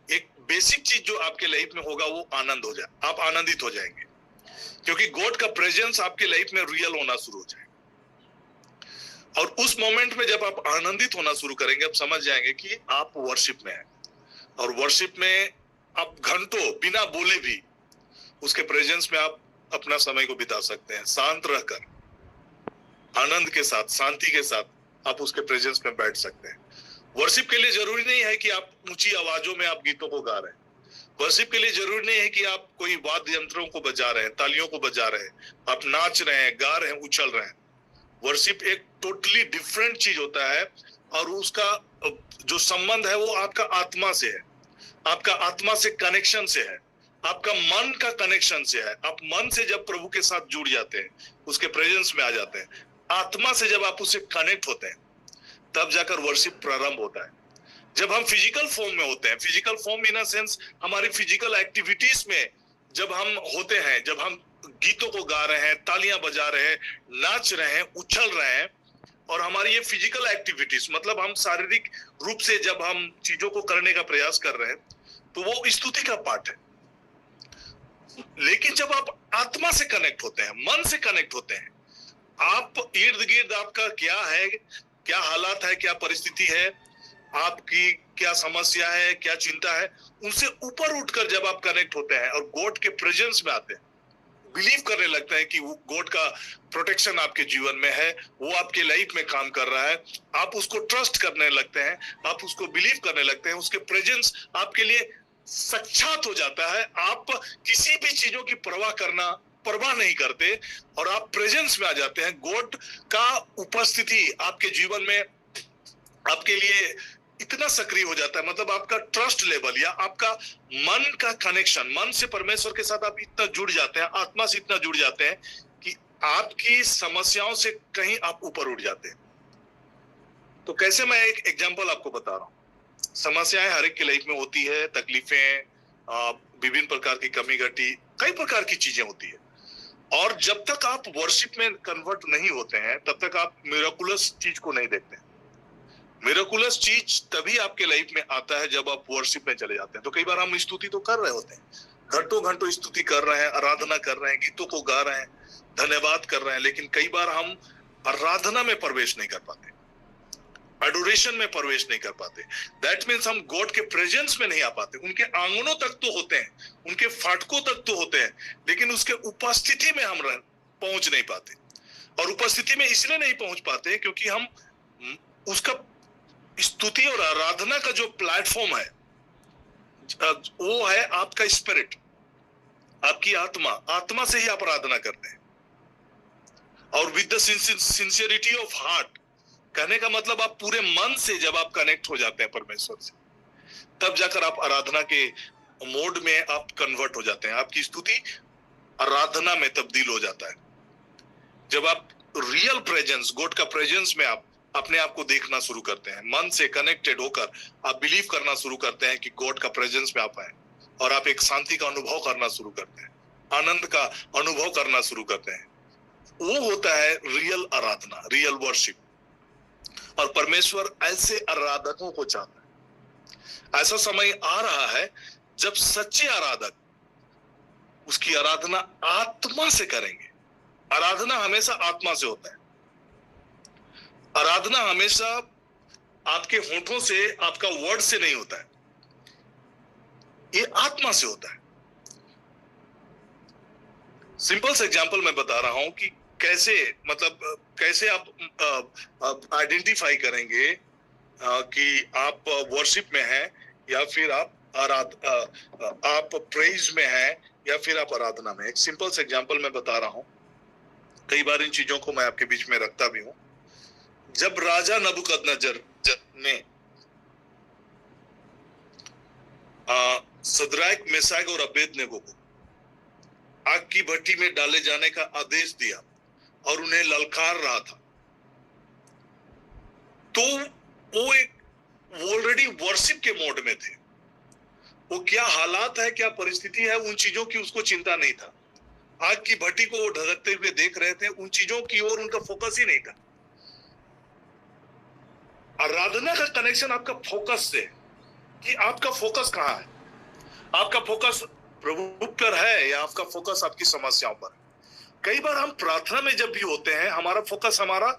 एक बेसिक चीज जो आपके लाइफ में होगा वो आनंद हो जाए, आप आनंदित हो जाएंगे, क्योंकि गॉड का प्रेजेंस आपके लाइफ में रियल होना शुरू हो जाएगा। और उस मोमेंट में जब आप आनंदित होना शुरू करेंगे, आप समझ जाएंगे कि आप वर्शिप में हैं। और वर्शिप में आप घंटों बिना बोले भी उसके प्रेजेंस में आप अपना समय को बिता सकते हैं। शांत रहकर, आनंद के साथ, शांति के साथ आप उसके प्रेजेंस में बैठ सकते हैं। वर्शिप के लिए जरूरी नहीं है कि आप ऊंची आवाजों में आप गीतों को गा रहे हैं। वर्शिप के लिए जरूरी नहीं है कि आप कोई वाद्य यंत्रों को बजा रहे हैं, तालियों को बजा रहे हैं, आप नाच रहे हैं, गा रहे हैं, उछल रहे हैं। वर्शिप एक टोटली डिफरेंट चीज होता है, और उसका जो संबंध है वो आपका आत्मा से है, आपका आत्मा से कनेक्शन से है, आपका मन का कनेक्शन से है। आप मन से जब प्रभु के साथ जुड़ जाते हैं, उसके प्रेजेंस में आ जाते हैं, आत्मा से जब आप उससे कनेक्ट होते हैं, तब जाकर वर्शिप प्रारंभ होता है। जब हम फिजिकल फॉर्म में होते हैं, physical form in a sense हमारी फिजिकल एक्टिविटीज में जब हम होते हैं, जब हम गीतों को गा रहे हैं, तालियां बजा रहे हैं, नाच रहे हैं, उछल रहे हैं, और हमारी ये फिजिकल एक्टिविटीज मतलब हम शारीरिक रूप से जब हम चीजों को करने का प्रयास कर रहे हैं, तो वो स्तुति का पार्ट है। लेकिन जब आप आत्मा से कनेक्ट होते हैं, मन से कनेक्ट होते हैं, आप इर्द गिर्द आपका क्या है, क्या हालात है, क्या परिस्थिति है, आपकी क्या समस्या है, क्या चिंता है, उनसे ऊपर उठकर जब आप कनेक्ट होते हैं और गॉड के प्रेजेंस में आते हैं, बिलीव करने लगते हैं कि वो गॉड का प्रोटेक्शन आपके जीवन में है, वो आपके लाइफ में काम कर रहा है, आप उसको ट्रस्ट करने लगते हैं, आप उसको बिलीव करने लगते हैं, उसके प्रेजेंस आपके लिए साक्षात हो जाता है। आप किसी भी चीजों की परवाह नहीं करते, और आप प्रेजेंस में आ जाते हैं। गॉड का उपस्थिति आपके जीवन में आपके लिए इतना सक्रिय हो जाता है, मतलब आपका ट्रस्ट लेवल या आपका मन का कनेक्शन, मन से परमेश्वर के साथ आप इतना जुड़ जाते हैं, आत्मा से इतना जुड़ जाते हैं कि आपकी समस्याओं से कहीं आप ऊपर उठ जाते हैं। तो कैसे, मैं एक एग्जांपल आपको बता रहा हूँ। समस्याएं हर एक की लाइफ में होती है, तकलीफें, विभिन्न प्रकार की कमी घटी, कई प्रकार की चीजें होती है। और जब तक आप वर्शिप में कन्वर्ट नहीं होते हैं, तब तक आप मिरेकुलस चीज को नहीं देखते हैं। मिरेकुलस चीज तभी आपके लाइफ में आता है जब आप वर्शिप में चले जाते हैं। तो कई बार हम स्तुति तो कर रहे होते हैं, घंटों घंटों स्तुति कर रहे हैं, आराधना कर रहे हैं, गीतों को गा रहे हैं, धन्यवाद कर रहे हैं, लेकिन कई बार हम आराधना में प्रवेश नहीं कर पाते, एडोरेशन में प्रवेश नहीं कर पाते। दैट मीन्स हम गॉड के प्रेजेंस में नहीं आ पाते। उनके आंगनों तक तो होते हैं, उनके फाटकों तक तो होते हैं, लेकिन उसके उपस्थिति में हम पहुंच नहीं पाते। और उपस्थिति में इसलिए नहीं पहुंच पाते क्योंकि हम उसका स्तुति और आराधना का जो प्लेटफॉर्म है वो है आपका स्पिरिट, आपकी आत्मा। आत्मा से ही आप आराधना करते हैं, और with the sincerity of heart कहने का मतलब आप पूरे मन से जब आप कनेक्ट हो जाते हैं परमेश्वर से, तब जाकर आप आराधना के मोड में आप कन्वर्ट हो जाते हैं। आपकी स्तुति आराधना में तब्दील हो जाता है। जब आप रियल प्रेजेंस, गॉड का प्रेजेंस में आप अपने आप को देखना शुरू करते हैं, मन से कनेक्टेड होकर आप बिलीव करना शुरू करते हैं कि गॉड का प्रेजेंस में आप हैं, और आप एक शांति का अनुभव करना शुरू करते हैं, आनंद का अनुभव करना शुरू करते हैं। वो होता है रियल आराधना, रियल वर्शिप। और परमेश्वर ऐसे आराधकों को चाहता है। ऐसा समय आ रहा है जब सच्चे आराधक उसकी आराधना आत्मा से करेंगे। आराधना हमेशा आत्मा से होता है। आराधना हमेशा आपके होठों से, आपका वर्ड से नहीं होता है, ये आत्मा से होता है। सिंपल सा एग्जांपल मैं बता रहा हूं कि कैसे, मतलब कैसे आप आइडेंटिफाई करेंगे कि आप वर्शिप में हैं या फिर आप प्रेज में हैं या फिर आप आराधना में। एक सिंपल सा एग्जांपल मैं बता रहा हूं, कई बार इन चीजों को मैं आपके बीच में रखता भी हूं। जब राजा नबूकदनेस्सर ने सद्रक, मेशक और अबेदनगो को आग की भट्टी में डाले जाने का आदेश दिया और उन्हें ललकार रहा था, तो वो एक ऑलरेडी वर्शिप के मोड में थे। वो क्या हालात है, क्या परिस्थिति है, उन चीजों की उसको चिंता नहीं था। आग की भट्टी को वो धधकते हुए देख रहे थे, उन चीजों की ओर उनका फोकस ही नहीं था। आराधना का कनेक्शन आपका फोकस से, कि आपका फोकस कहां है। आपका फोकस प्रभु पर है या आपका फोकस आपकी समस्याओं पर है। कई बार हम प्रार्थना में जब भी होते हैं, हमारा फोकस हमारा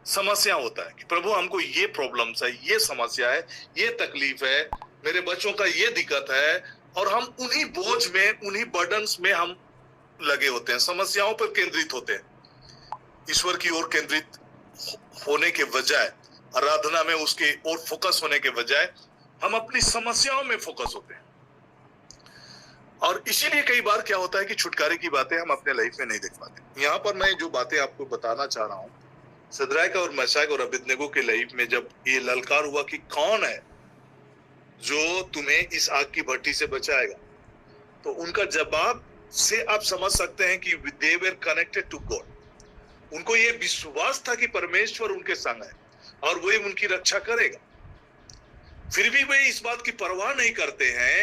समस्या होता है कि प्रभु हमको ये प्रॉब्लम्स है, ये समस्या है, ये तकलीफ है, मेरे बच्चों का ये दिक्कत है, और हम उन्हीं बोझ में, उन्हीं बर्डन्स में हम लगे होते हैं, समस्याओं पर केंद्रित होते हैं। ईश्वर की ओर केंद्रित होने के बजाय, आराधना में उसके ओर फोकस होने के बजाय हम अपनी समस्याओं में फोकस होते हैं। और इसीलिए कई बार क्या होता है कि छुटकारे की बातें हम अपने लाइफ में नहीं देख पाते। यहाँ पर मैं जो बातें आपको बताना चाह रहा हूँ, सद्रक और मेशक और अबेदनगो के लाइफ में जब ये ललकार हुआ कि कौन है जो तुम्हें इस आग की भट्टी से बचाएगा, तो उनका जवाब से आप समझ सकते हैं कि they were connected to God। उनको ये विश्वास था कि परमेश्वर उनके संग है और वही उनकी रक्षा करेगा। फिर भी वे इस बात की परवाह नहीं करते हैं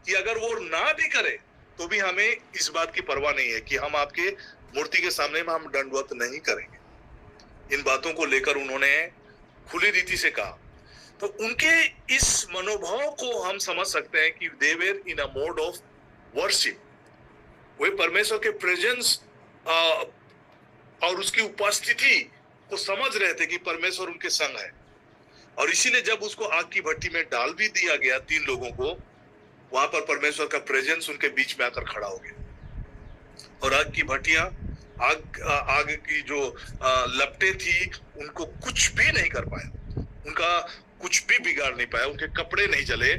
कि अगर वो ना भी करे तो भी हमें इस बात की परवाह नहीं है कि हम आपके मूर्ति के सामने में हम दंडवत नहीं करेंगे। इन बातों को लेकर उन्होंने खुली रीति से कहा। तो उनके इस मनोभाव को हम समझ सकते हैं कि they were in a mode of worship। वे परमेश्वर के प्रेजेंस और उसकी उपस्थिति को समझ रहे थे कि परमेश्वर उनके संग है। और इसीलिए जब उसको आग की भट्टी में डाल भी दिया गया 3 लोगों को, वहां पर परमेश्वर का प्रेजेंस उनके बीच में आकर खड़ा हो गया। और आग की भट्टियां, आग की जो लपटें थी, उनको कुछ भी नहीं कर पाया, उनका कुछ भी बिगाड़ नहीं पाया। उनके कपड़े नहीं जले,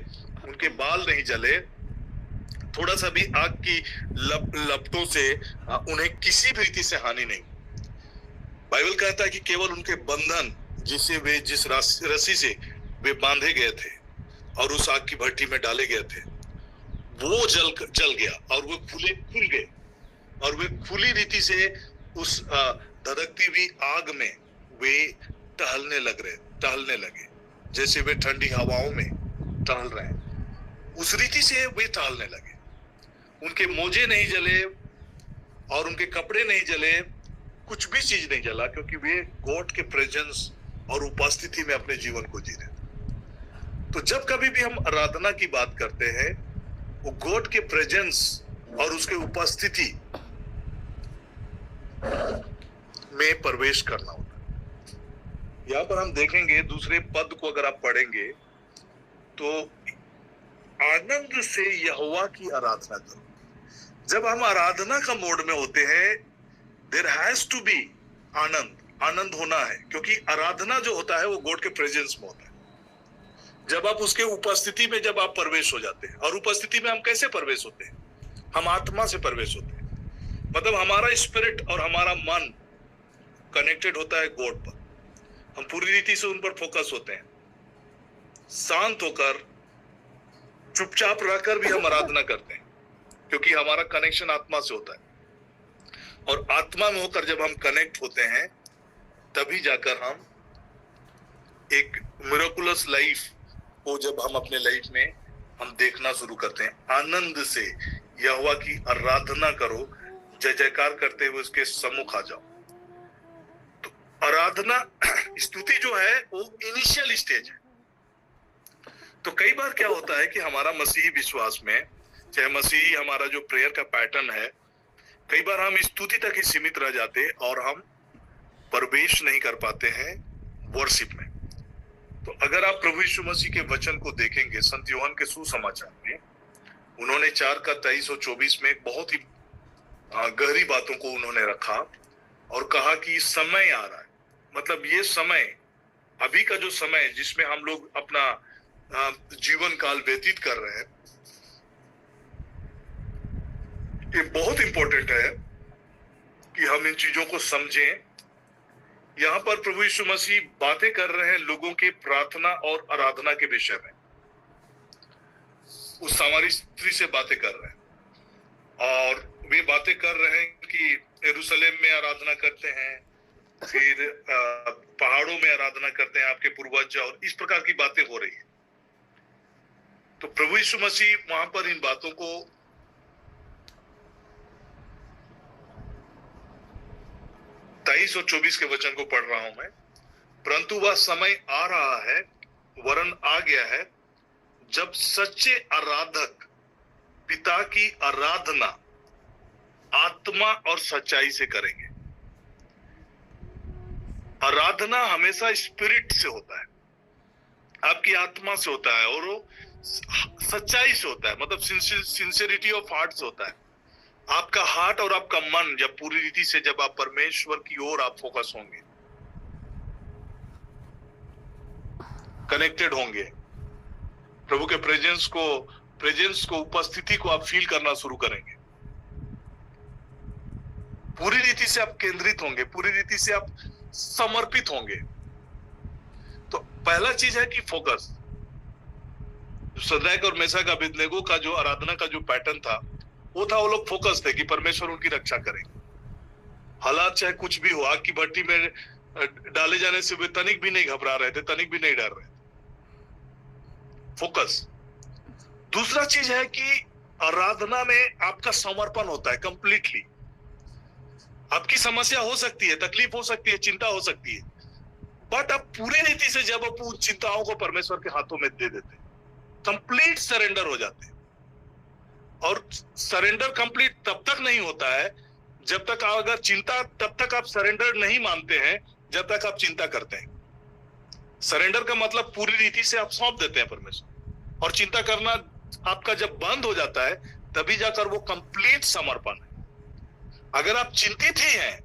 उनके बाल नहीं जले, थोड़ा सा भी आग की लपटों से उन्हें किसी भी रीति से हानि नहीं। बाइबल कहता है कि केवल उनके बंधन, जिसे वे जिस रस्सी से वे बांधे गए थे और उस आग की भट्टी में डाले गए थे, वो जल गया और वो खुल गए। और वे खुली रीति से उस धधकती हुई आग में वे टहलने लगे, जैसे वे ठंडी हवाओं में टहल रहे हैं, उस रीति से वे टहलने लगे। उनके मोजे नहीं जले और उनके कपड़े नहीं जले, कुछ भी चीज नहीं जला, क्योंकि वे गॉड के प्रेजेंस और उपस्थिति में अपने जीवन को जी रहे। तो जब कभी भी हम आराधना की बात करते हैं, वो गॉड के प्रेजेंस और उसके उपस्थिति में प्रवेश करना होता है। यहाँ पर हम देखेंगे दूसरे पद को, अगर आप पढ़ेंगे तो आनंद से यहोवा की आराधना करो। जब हम आराधना का मोड में होते हैं, देयर हैज टू बी आनंद होना है, क्योंकि आराधना जो होता है वो गॉड के प्रेजेंस में होता है। जब आप उसके उपस्थिति में जब आप प्रवेश हो जाते हैं, और उपस्थिति में हम कैसे प्रवेश होते हैं? हम आत्मा से प्रवेश होते हैं, मतलब हमारा स्पिरिट और हमारा मन कनेक्टेड होता है गॉड पर। हम पूरी रीति से उन पर फोकस होते हैं। शांत होकर चुपचाप रहकर भी हम आराधना करते हैं, क्योंकि हमारा कनेक्शन आत्मा से होता है। और आत्मा में होकर जब हम कनेक्ट होते हैं तभी जाकर हम एक मिरेकुलस लाइफ को जब हम अपने लाइफ में हम देखना शुरू करते हैं। आनंद से यहोवा की आराधना करो, जय जयकार करते हुए उसके सम्मुख आ जाओ। तो आराधना स्तुति जो है वो इनिशियल स्टेज है। तो कई बार क्या होता है कि हमारा मसीही विश्वास में, चाहे मसीही हमारा जो प्रेयर का पैटर्न है, कई बार हम स्तुति तक ही सीमित रह जाते हैं और हम प्रवेश नहीं कर पाते हैं वर्शिप में। तो अगर आप प्रभु यीशु मसीह के वचन को देखेंगे, संत यूहन्ना के सुसमाचार में उन्होंने 4:23 और 24 में एक बहुत ही गहरी बातों को उन्होंने रखा और कहा कि समय आ रहा है। मतलब ये समय, अभी का जो समय जिसमें हम लोग अपना जीवन काल व्यतीत कर रहे हैं, ये बहुत इंपॉर्टेंट है कि हम इन चीजों को समझें। यहाँ पर प्रभु यीशु मसीह बातें कर रहे हैं लोगों के प्रार्थना और आराधना के विषय में। उस सामरी स्त्री से बातें कर रहे हैं और वे बातें कर रहे हैं कि यरूशलेम में आराधना करते हैं, फिर पहाड़ों में आराधना करते हैं आपके पूर्वज, और इस प्रकार की बातें हो रही है। तो प्रभु यीशु मसीह वहां पर इन बातों को 23 और 24 के वचन को पढ़ रहा हूं मैं। परंतु वह समय आ रहा है, वरन आ गया है, जब सच्चे आराधक पिता की आराधना आत्मा और सच्चाई से करेंगे। आराधना हमेशा स्पिरिट से होता है, आपकी आत्मा से होता है, और वो सच्चाई से होता है, मतलब सिंसियरिटी ऑफ हार्ट से होता है। आपका हार्ट और आपका मन जब पूरी रीति से, जब आप परमेश्वर की ओर आप फोकस होंगे, कनेक्टेड होंगे, प्रभु के प्रेजेंस को उपस्थिति को आप फील करना शुरू करेंगे, पूरी रीति से आप केंद्रित होंगे, पूरी रीति से आप समर्पित होंगे। तो पहला चीज है कि फोकस। सद्रक और मेशक का अबेदनगो का जो आराधना का जो पैटर्न था, वो था, वो लोग फोकस थे कि परमेश्वर उनकी रक्षा करेंगे। हालात चाहे कुछ भी हो, आग की भट्टी में डाले जाने से वे तनिक भी नहीं घबरा रहे थे, तनिक भी नहीं डर रहे थे। फोकस। दूसरा चीज है कि आराधना में आपका समर्पण होता है कंप्लीटली। आपकी समस्या हो सकती है, तकलीफ हो सकती है, चिंता हो सकती है, बट आप पूरी रीति से जब आप उन चिंताओं को परमेश्वर के हाथों में दे देते, कंप्लीट सरेंडर हो जाते हैं। और सरेंडर कंप्लीट तब तक नहीं होता है जब तक, अगर चिंता, तब तक आप सरेंडर नहीं मानते हैं जब तक आप चिंता करते हैं। सरेंडर का मतलब पूरी रीति से आप सौंप देते हैं परमेश्वर, और चिंता करना आपका जब बंद हो जाता है तभी जाकर वो कंप्लीट समर्पण है। अगर आप चिंतित ही हैं,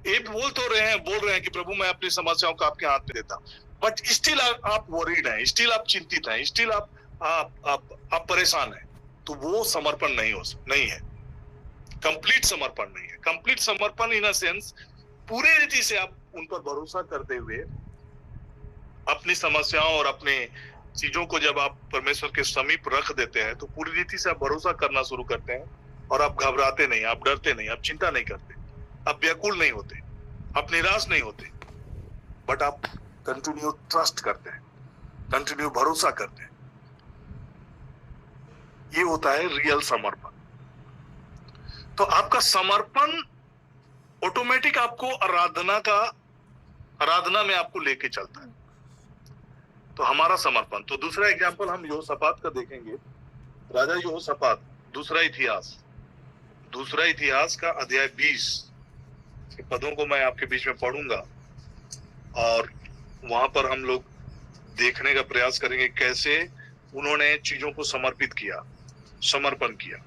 ये बोल रहे हैं कि प्रभु मैं अपनी समस्याओं को आपके हाथ में देता हूं, बट स्टिल आप वरीड हैं, स्टिल आप चिंतित हैं, स्टिल आप परेशान हैं, तो वो समर्पण नहीं है, कंप्लीट समर्पण नहीं है। कंप्लीट समर्पण इन अ सेंस, पूरी रीति से आप उन पर भरोसा करते हुए अपनी समस्याओं और अपने चीजों को जब आप परमेश्वर के समीप रख देते हैं, तो पूरी रीति से आप भरोसा करना शुरू करते हैं, और आप घबराते नहीं, आप डरते नहीं, आप चिंता नहीं करते, आप व्याकुल नहीं होते, आप निराश नहीं होते, बट आप कंटिन्यू ट्रस्ट करते हैं, कंटिन्यू भरोसा करते हैं। ये होता है रियल समर्पण। तो आपका समर्पण ऑटोमेटिक आपको आराधना में आपको लेके चलता है। तो हमारा समर्पण। तो दूसरा एग्जांपल हम यहोशापात का देखेंगे। राजा यहोशापात, दूसरा इतिहास का अध्याय 20 के पदों को मैं आपके बीच में पढ़ूंगा, और वहां पर हम लोग देखने का प्रयास करेंगे कैसे उन्होंने चीजों को समर्पण किया।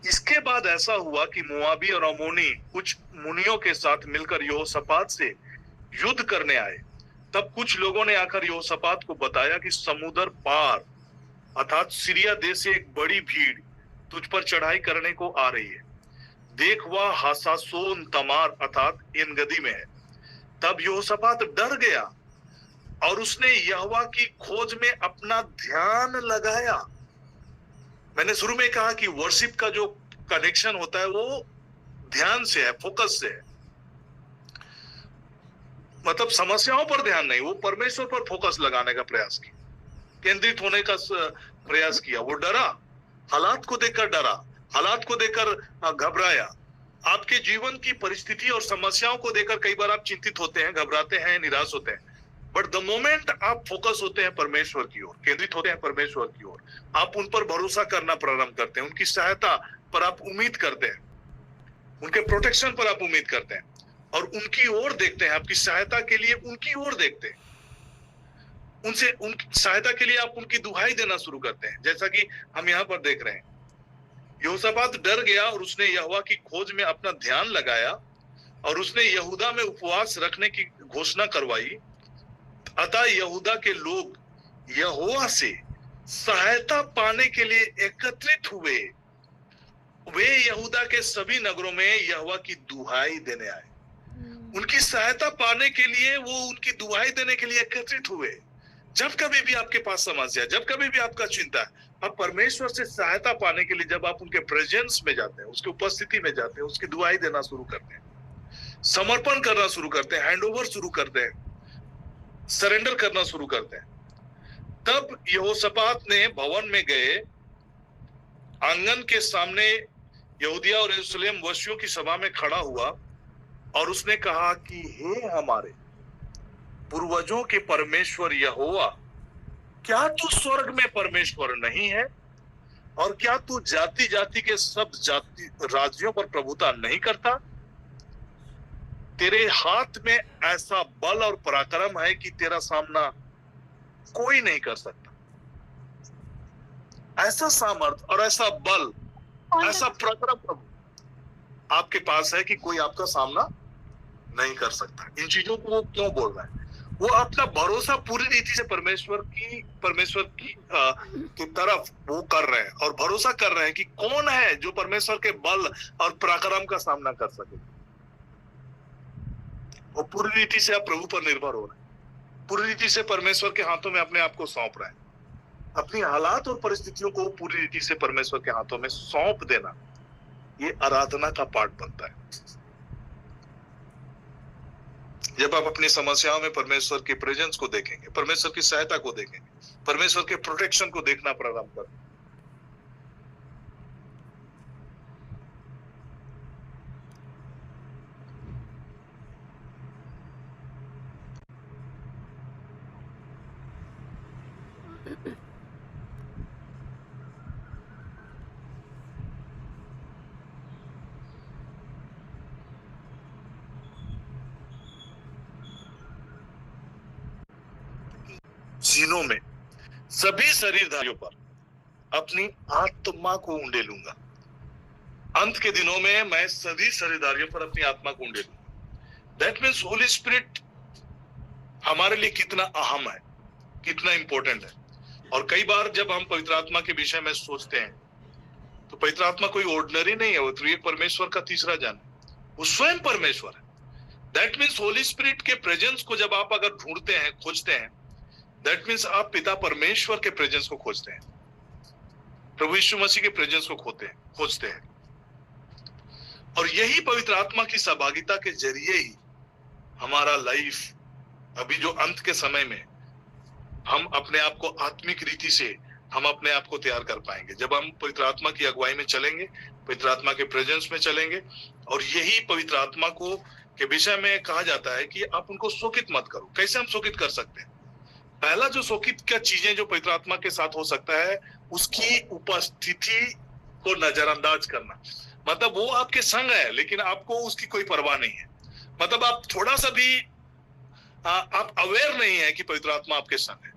इसके बाद ऐसा हुआ कि मोआबी और अमोनी कुछ मुनियों के साथ मिलकर यहोशापात से युद्ध करने आए। तब कुछ लोगों ने आकर यहोशापात को बताया कि समुद्र पार अर्थात सीरिया देश से एक बड़ी भीड़ तुझ पर चढ़ाई करने को आ रही है। देख, वह हासासोन तमार अर्थात एनगदी में है। तब यहोशापात डर गया और उसने यहोवा की खोज में अपना ध्यान लगाया। मैंने शुरू में कहा कि वर्शिप का जो कनेक्शन होता है वो ध्यान से है, फोकस से है। मतलब समस्याओं पर ध्यान नहीं, वो परमेश्वर पर फोकस लगाने का प्रयास किया, केंद्रित होने का प्रयास किया। वो डरा, हालात को देखकर डरा, हालात को देखकर घबराया। आपके जीवन की परिस्थिति और समस्याओं को देखकर कई बार आप चिंतित होते हैं, घबराते हैं, निराश होते हैं, बट द मोमेंट आप फोकस होते हैं परमेश्वर की ओर, केंद्रित होते हैं परमेश्वर की ओर, आप उन पर भरोसा करना प्रारंभ करते हैं, उनकी सहायता पर आप उम्मीद करते हैं, उनके प्रोटेक्शन पर आप उम्मीद करते हैं और उनकी ओर देखते हैं, आपकी सहायता के लिए उनकी ओर देखते हैं, उनसे उनकी सहायता के लिए आप उनकी दुहाई देना शुरू करते हैं। जैसा कि हम यहाँ पर देख रहे हैं, यहोशापात डर गया और उसने यहोवा की खोज में अपना ध्यान लगाया और उसने यहूदा में उपवास रखने की घोषणा करवाई। अतः यहूदा के लोग यहोवा से सहायता पाने के लिए एकत्रित हुए। वे यहूदा के सभी नगरों में यहोवा की दुहाई देने आए। उनकी सहायता पाने के लिए वो उनकी दुहाई देने के लिए एकत्रित हुए। जब कभी भी आपके पास समस्या, जब कभी भी आपका चिंता है, आप परमेश्वर से सहायता पाने के लिए जब आप उनके प्रेजेंस में जाते हैं, उसकी उपस्थिति में जाते हैं, उसकी दुहाई देना शुरू करते हैं, समर्पण करना शुरू करते हैं, हैंडओवर शुरू करते हैं, सरेंडर करना शुरू करते हैं, तब यहोशापात ने भवन में गए, आंगन के सामने यहूदिया और यरूशलेम वासियों की सभा में खड़ा हुआ और उसने कहा कि हे हमारे पूर्वजों के परमेश्वर यहोवा, क्या तू स्वर्ग में परमेश्वर नहीं है? और क्या तू जाति जाति के सब जाति राज्यों पर प्रभुता नहीं करता? तेरे हाथ में ऐसा बल और पराक्रम है कि तेरा सामना कोई नहीं कर सकता। ऐसा सामर्थ और ऐसा बल, ऐसा पराक्रम प्रभु आपके पास है कि कोई आपका सामना नहीं कर सकता। इन चीजों को वो क्यों बोल रहा है? वो अपना भरोसा पूरी रीति से परमेश्वर की तरफ वो कर रहे हैं और भरोसा कर रहे हैं कि कौन है जो परमेश्वर के बल और पराक्रम का सामना कर सके। वो पूरी रीति से आप प्रभु पर निर्भर हो रहे हैं, पूरी रीति से परमेश्वर के हाथों में अपने आप को सौंप रहे हैं। अपनी हालात और परिस्थितियों को पूरी रीति से परमेश्वर के हाथों में सौंप देना, ये आराधना का पार्ट बनता है। जब आप अपनी समस्याओं में परमेश्वर के प्रेजेंस को देखेंगे, परमेश्वर की सहायता को देखेंगे, परमेश्वर के प्रोटेक्शन को देखना प्रारंभ करें, जीनों में सभी शरीरधारियों पर अपनी आत्मा को उंडे लूंगा। अंत के दिनों में मैं सभी शरीरधारियों पर अपनी आत्मा को उंडे लूंगा। दैट मीन्स होली स्पिरिट हमारे लिए कितना अहम है, कितना इंपॉर्टेंट है। और कई बार जब हम पवित्र आत्मा के विषय में सोचते हैं तो पवित्र आत्मा कोई ऑर्डिनरी नहीं है, वो तो एक परमेश्वर का तीसरा जन है, वो स्वयं परमेश्वर है। दैट मीन्स होली स्पिरिट के प्रेजेंस को जब आप अगर ढूंढते हैं, खोजते हैं, दैट मीन्स आप पिता परमेश्वर के प्रेजेंस को खोजते हैं, प्रभु यीशु मसीह के प्रेजेंस को खोजते हैं। और यही पवित्र आत्मा की सहभागिता के जरिए ही हमारा लाइफ अभी जो अंत के समय में हम अपने आप को आत्मिक रीति से हम अपने आप को तैयार कर पाएंगे। जब हम पवित्र आत्मा की अगुवाई में चलेंगे, पवित्र आत्मा के प्रेजेंस में चलेंगे। और यही पवित्र आत्मा को के विषय में कहा जाता है कि आप उनको शोकित मत करो। कैसे हम शोकित कर सकते हैं? पहला जो शोकित का चीजें जो पवित्र आत्मा के साथ हो सकता है, उसकी उपस्थिति को नजरअंदाज करना। मतलब वो आपके संग है लेकिन आपको उसकी कोई परवाह नहीं है। मतलब आप थोड़ा सा भी आप अवेयर नहीं है कि पवित्र आत्मा आपके संग है।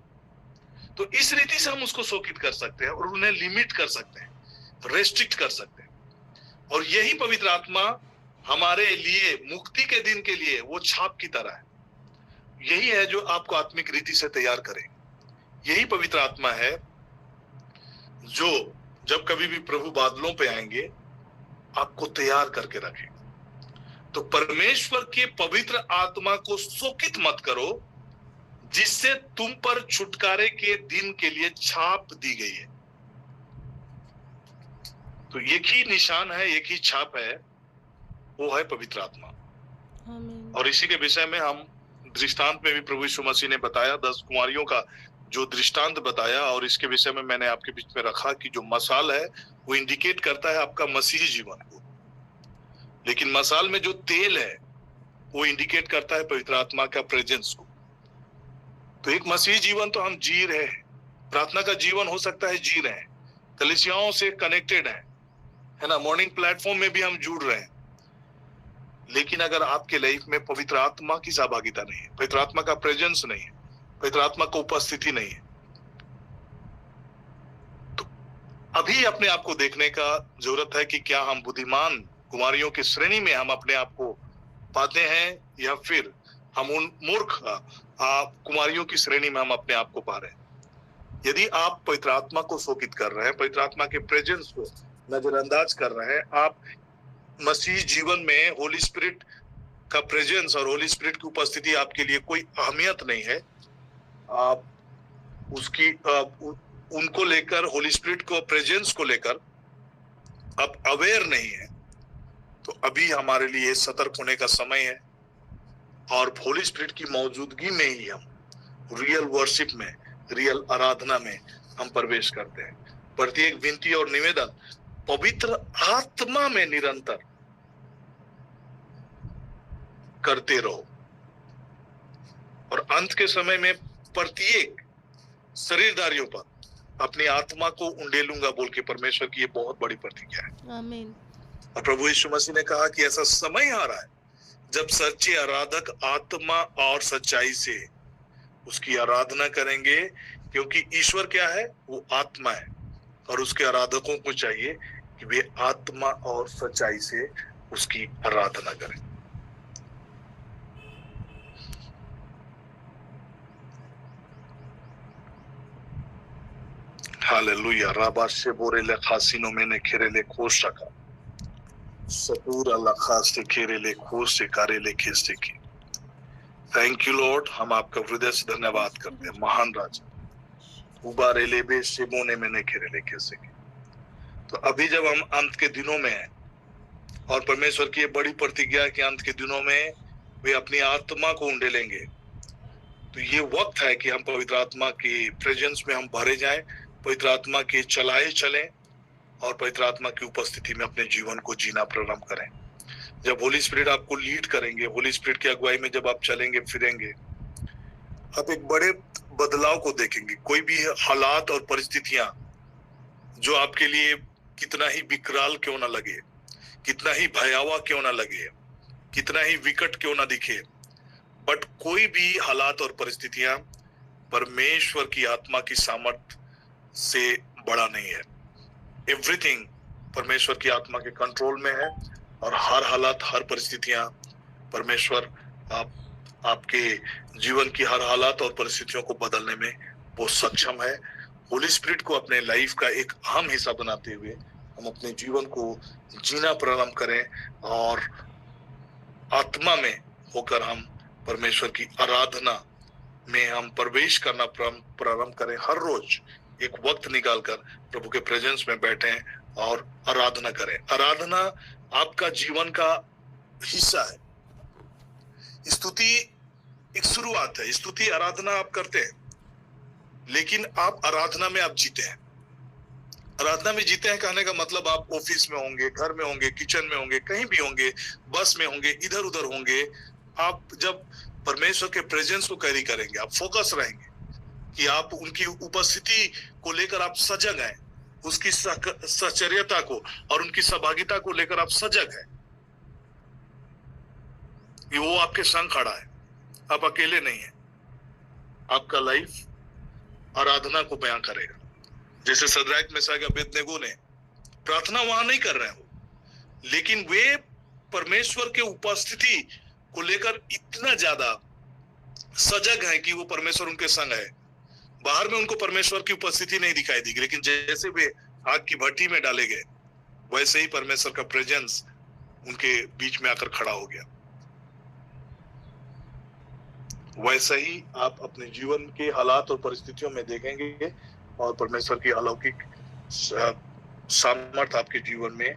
तो इस रीति से हम उसको शोकित कर सकते हैं और उन्हें लिमिट कर सकते हैं, रेस्ट्रिक्ट कर सकते हैं। और यही पवित्र आत्मा हमारे लिए मुक्ति के दिन के लिए वो छाप की तरह है। यही है जो आपको आत्मिक रीति से तैयार करे। यही पवित्र आत्मा है जो जब कभी भी प्रभु बादलों पे आएंगे आपको तैयार करके रखे। तो परमेश्वर के पवित्र आत्मा को शोकित मत करो, जिससे तुम पर छुटकारे के दिन के लिए छाप दी गई है। तो एक ही निशान है, एक ही छाप है, वो है पवित्र आत्मा। आमीन। और इसी के विषय में हम दृष्टांत में भी प्रभु यीशु मसीह ने बताया, 10 कुमारियों का जो दृष्टांत बताया, और इसके विषय में मैंने आपके बीच में रखा कि जो मसाल है वो इंडिकेट करता है आपका मसीही जीवन को, लेकिन मसाल में जो तेल है वो इंडिकेट करता है पवित्र आत्मा का प्रेजेंस को। तो एक मसीही जीवन तो हम जी रहे हैं, प्रार्थना का जीवन हो सकता है जी रहे हैं, कलीसियाओं से कनेक्टेड है ना, मॉर्निंग प्लेटफॉर्म में भी हम जुड़ रहे हैं, लेकिन अगर आपके लाइफ में पवित्र आत्मा की सहभागिता नहीं है, पवित्र आत्मा का प्रेजेंस नहीं है, पवित्र आत्मा का उपस्थिति नहीं है, तो अभी अपने आप को देखने का जरूरत है कि क्या हम बुद्धिमान कुमारियों की श्रेणी में हम अपने आप को पाते हैं, या फिर हम उन मूर्ख कुमारियों की श्रेणी में हम अपने आप को पा रहे हैं। यदि आप पवित्र आत्मा को शोकित कर रहे हैं, पवित्र आत्मा के प्रेजेंस को नजरअंदाज कर रहे हैं, आप मसीह जीवन में होली स्पिरिट का प्रेजेंस और होली स्पिरिट की उपस्थिति आपके लिए कोई अहमियत नहीं है, आप उसकी उनको लेकर, होली स्पिरिट को प्रेजेंस को लेकर आप अवेयर नहीं है, तो अभी हमारे लिए सतर्क होने का समय है, और होली स्पिरिट की मौजूदगी में ही हम रियल वर्शिप में, रियल आराधना में हम प्रवेश करते हैं। प्रत्येक विनती और निवेदन पवित्र आत्मा में निरंतर करते रहो, और अंत के समय में प्रत्येक शरीरधारियों पर अपनी आत्मा को उंडेलूंगा बोल के परमेश्वर की ये बहुत बड़ी प्रतिज्ञा है। आमीन। और प्रभु यीशु मसीह ने कहा कि ऐसा समय आ रहा है जब सच्चे आराधक आत्मा और सच्चाई से उसकी आराधना करेंगे, क्योंकि ईश्वर क्या है, वो आत्मा है, और उसके आराधकों को चाहिए कि वे आत्मा और सच्चाई से उसकी आराधना करें। हालेलुया। राबाशे बोरेले खासिनो में ने खेरेले खोश रखा सपूरा लखास्ते खेरेले खोश से कारेले खेस्ते की। थैंक यू लॉर्ड, हम आपका हृदय से धन्यवाद करते हैं महान राजा। उबारेले बे सिमोने में ने खेरेले खेस्ते की। तो अभी जब हम अंत के दिनों में हैं, और परमेश्वर की ये बड़ी प्रतिज्ञा है कि अंत के दिनों में वे अपनी आत्मा को उंडेलेंगे, तो ये वक्त है कि हम पवित्र आत्मा की प्रेजेंस में हम भरे जाएं, पवित्र आत्मा के चलाए चलें, और पवित्र आत्मा की उपस्थिति में अपने जीवन को जीना प्रारंभ करें। जब होली स्पिरिट आपको लीड करेंगे, होली स्पिरिट की अगुवाई में जब आप चलेंगे फिरेंगे, आप एक बड़े बदलाव को देखेंगे। कोई भी हालात और परिस्थितियां जो आपके लिए कितना ही विकराल क्यों ना लगे, कितना ही भयावह क्यों ना लगे, कितना ही विकट क्यों ना दिखे, बट कोई भी हालात और परिस्थितियां परमेश्वर की आत्मा की सामर्थ से बड़ा नहीं है। एवरीथिंग परमेश्वर की आत्मा के कंट्रोल में है, और हर हालात, हर परिस्थितियां परमेश्वर आपके जीवन की हर हालात और परिस्थितियों को बदलने में वो सक्षम है। होली स्पिरिट को अपने लाइफ का एक अहम हिस्सा बनाते हुए हम अपने जीवन को जीना प्रारंभ करें, और आत्मा में होकर हम परमेश्वर की आराधना में हम प्रवेश करना प्रारंभ करें। हर रोज एक वक्त निकालकर प्रभु के प्रेजेंस में बैठें और आराधना करें। आराधना आपका जीवन का हिस्सा है। स्तुति एक शुरुआत है, स्तुति आराधना आप करते हैं, लेकिन आप आराधना में आप जीते हैं। आराधना में जीते हैं कहने का मतलब आप ऑफिस में होंगे, घर में होंगे, किचन में होंगे, कहीं भी होंगे, बस में होंगे, इधर उधर होंगे, आप जब परमेश्वर के प्रेजेंस को कैरी करेंगे, आप फोकस रहेंगे कि आप उनकी उपस्थिति को लेकर आप सजग हैं, उसकी सचर्यता को और उनकी सहभागिता को लेकर आप सजग हैं कि वो आपके संग खड़ा है, आप अकेले नहीं हैं। आपका लाइफ आराधना को बयां करेगा। जैसे सद्रक मेशक अबेदनगो ने प्रार्थना वहां नहीं कर रहे हो, लेकिन वे परमेश्वर के उपस्थिति को लेकर इतना ज्यादा सजग है कि वो परमेश्वर उनके संग है। बाहर में उनको परमेश्वर की उपस्थिति नहीं दिखाई दी, लेकिन जैसे वे आग की भट्टी में डाले गए, वैसे ही परमेश्वर का प्रेजेंस उनके बीच में आकर खड़ा हो गया। वैसा ही आप अपने जीवन के हालात और परिस्थितियों में देखेंगे और परमेश्वर की अलौकिक सामर्थ आपके जीवन में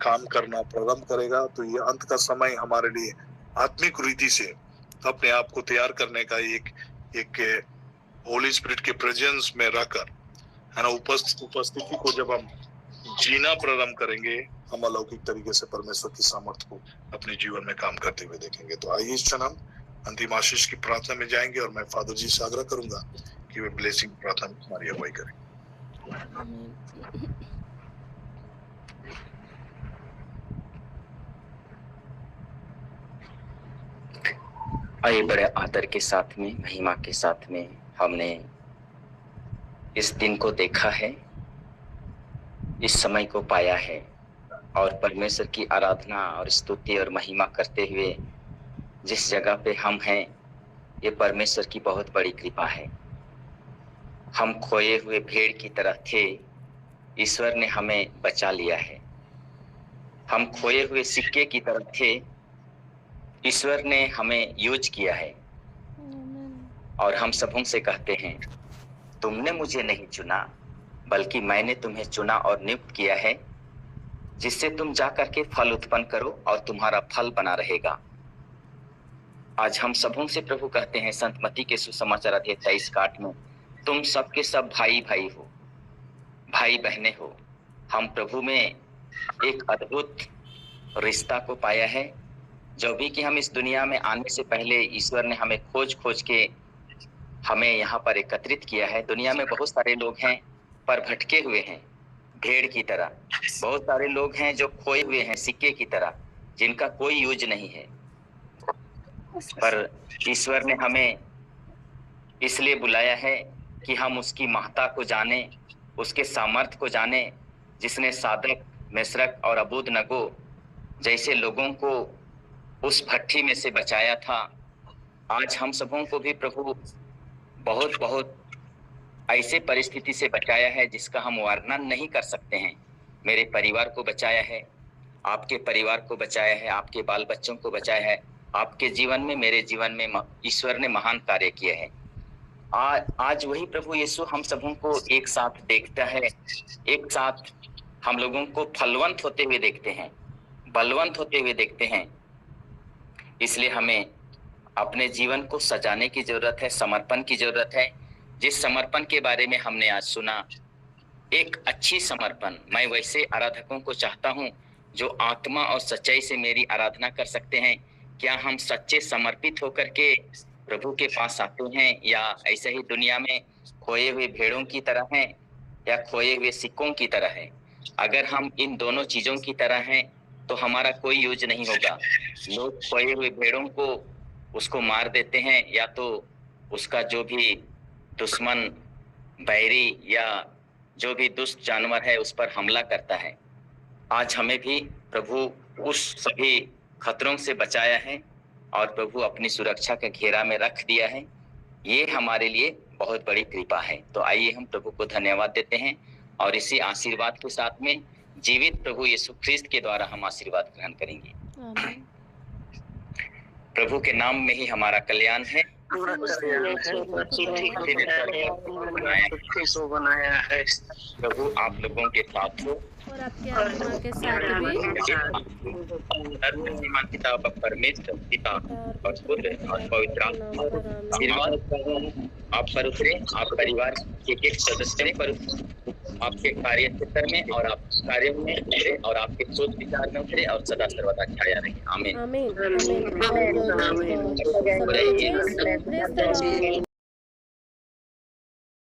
काम करना प्रारंभ करेगा। तो ये अंत का समय हमारे लिए आत्मिक रीति से अपने आप को तैयार करने का एक होली स्पिरिट के प्रेजेंस में रहकर, है ना, उपस्थिति को जब हम जीना प्रारंभ करेंगे, हम अलौकिक तरीके से परमेश्वर की सामर्थ को अपने जीवन में काम करते हुए देखेंगे। तो आइए इस क्षण हम अंतिम आशीष की प्रार्थना में जाएंगे और मैं फादर जी से आग्रह करूंगा कि वे ब्लेसिंग प्रार्थना में हमारी अगुवाई करें। आइए बड़े आदर के साथ में, महिमा के साथ में हमने इस दिन को देखा है, इस समय को पाया है और परमेश्वर की आराधना और स्तुति और महिमा करते हुए जिस जगह पे हम हैं, ये परमेश्वर की बहुत बड़ी कृपा है। हम खोए हुए भेड़ की तरह थे, ईश्वर ने हमें बचा लिया है। हम खोए हुए सिक्के की तरह थे, ईश्वर ने हमें यूज किया है। और हम सबों से कहते हैं, तुमने मुझे नहीं चुना बल्कि मैंने तुम्हें चुना और नियुक्त किया है, जिससे तुम जाकर के फल उत्पन्न करो और तुम्हारा फल बना रहेगा। आज हम सबों से प्रभु कहते हैं, संत मत्ती के सुसमाचार अध्याय 23 में, तुम सबके सब भाई भाई हो, भाई बहने हो। हम प्रभु में एक अद्भुत रिश्ता को पाया है। जो भी कि हम इस दुनिया में आने से पहले ईश्वर ने हमें खोज खोज के हमें यहाँ पर एकत्रित किया है। दुनिया में बहुत सारे लोग हैं पर भटके हुए हैं भेड़ की तरह। बहुत सारे लोग हैं जो खोए हुए हैं सिक्के की तरह, जिनका कोई यूज नहीं है। पर ईश्वर ने हमें इसलिए बुलाया है कि हम उसकी महत्ता को जाने, उसके सामर्थ्य को जाने, जिसने सादक, मेसरक और अबूदनगो जैसे लोगों को उस भट्ठी में से बचाया था। आज हम सबों को भी प्रभु बहुत बहुत ऐसे परिस्थिति से बचाया है जिसका हम वर्णन नहीं कर सकते हैं। मेरे परिवार को बचाया है, आपके परिवार को बचाया है, आपके बाल बच्चों को बचाया है। आपके जीवन में, मेरे जीवन में ईश्वर ने महान कार्य किए हैं। आज वही प्रभु यीशु हम सबों को एक साथ देखता है, एक साथ हम लोगों को फलवंत होते हुए देखते हैं, बलवंत होते हुए देखते हैं। इसलिए हमें अपने जीवन को सजाने की जरूरत है, समर्पण की जरूरत है। जिस समर्पण के बारे में हमने आज सुना, एक अच्छी समर्पण। मैं वैसे आराधकों को चाहता हूं जो आत्मा और सच्चाई से मेरी आराधना कर सकते हैं। क्या हम सच्चे समर्पित होकर के प्रभु के पास आते हैं, या ऐसे ही दुनिया में खोए हुए भेड़ों की तरह हैं या खोए हुए सिक्कों की तरह है? अगर हम इन दोनों चीजों की तरह हैं तो हमारा कोई यूज नहीं होगा। लोग खोए हुए भेड़ों को उसको मार देते हैं, या तो उसका जो भी दुश्मन, बैरी या जो भी दुष्ट जानवर है उस पर हमला करता है। आज हमें भी प्रभु उस सभी खतरों से बचाया है और प्रभु अपनी सुरक्षा के घेरा में रख दिया है। ये हमारे लिए बहुत बड़ी कृपा है। तो आइए हम प्रभु को धन्यवाद देते हैं और इसी आशीर्वाद के साथ में जीवित प्रभु यीशु ख्रिस्त के द्वारा हम आशीर्वाद ग्रहण करेंगे। प्रभु के नाम में ही हमारा कल्याण है। बनाया है प्रभु आप लोगों के साथ हो और आपके आत्मा के साथ भी। सर्वशक्तिमान पिता परमेश्वर पिता और पुत्र और पवित्र आत्मा आशीर्वाद आप पर उतरे, आप परिवार के एक सदस्य पर आपके कार्य क्षेत्र में और आप कार्य में उतरे और आपके सोच विचार में उतरे और सदा सर्वदा छाया रहे। आमीन। आमीन।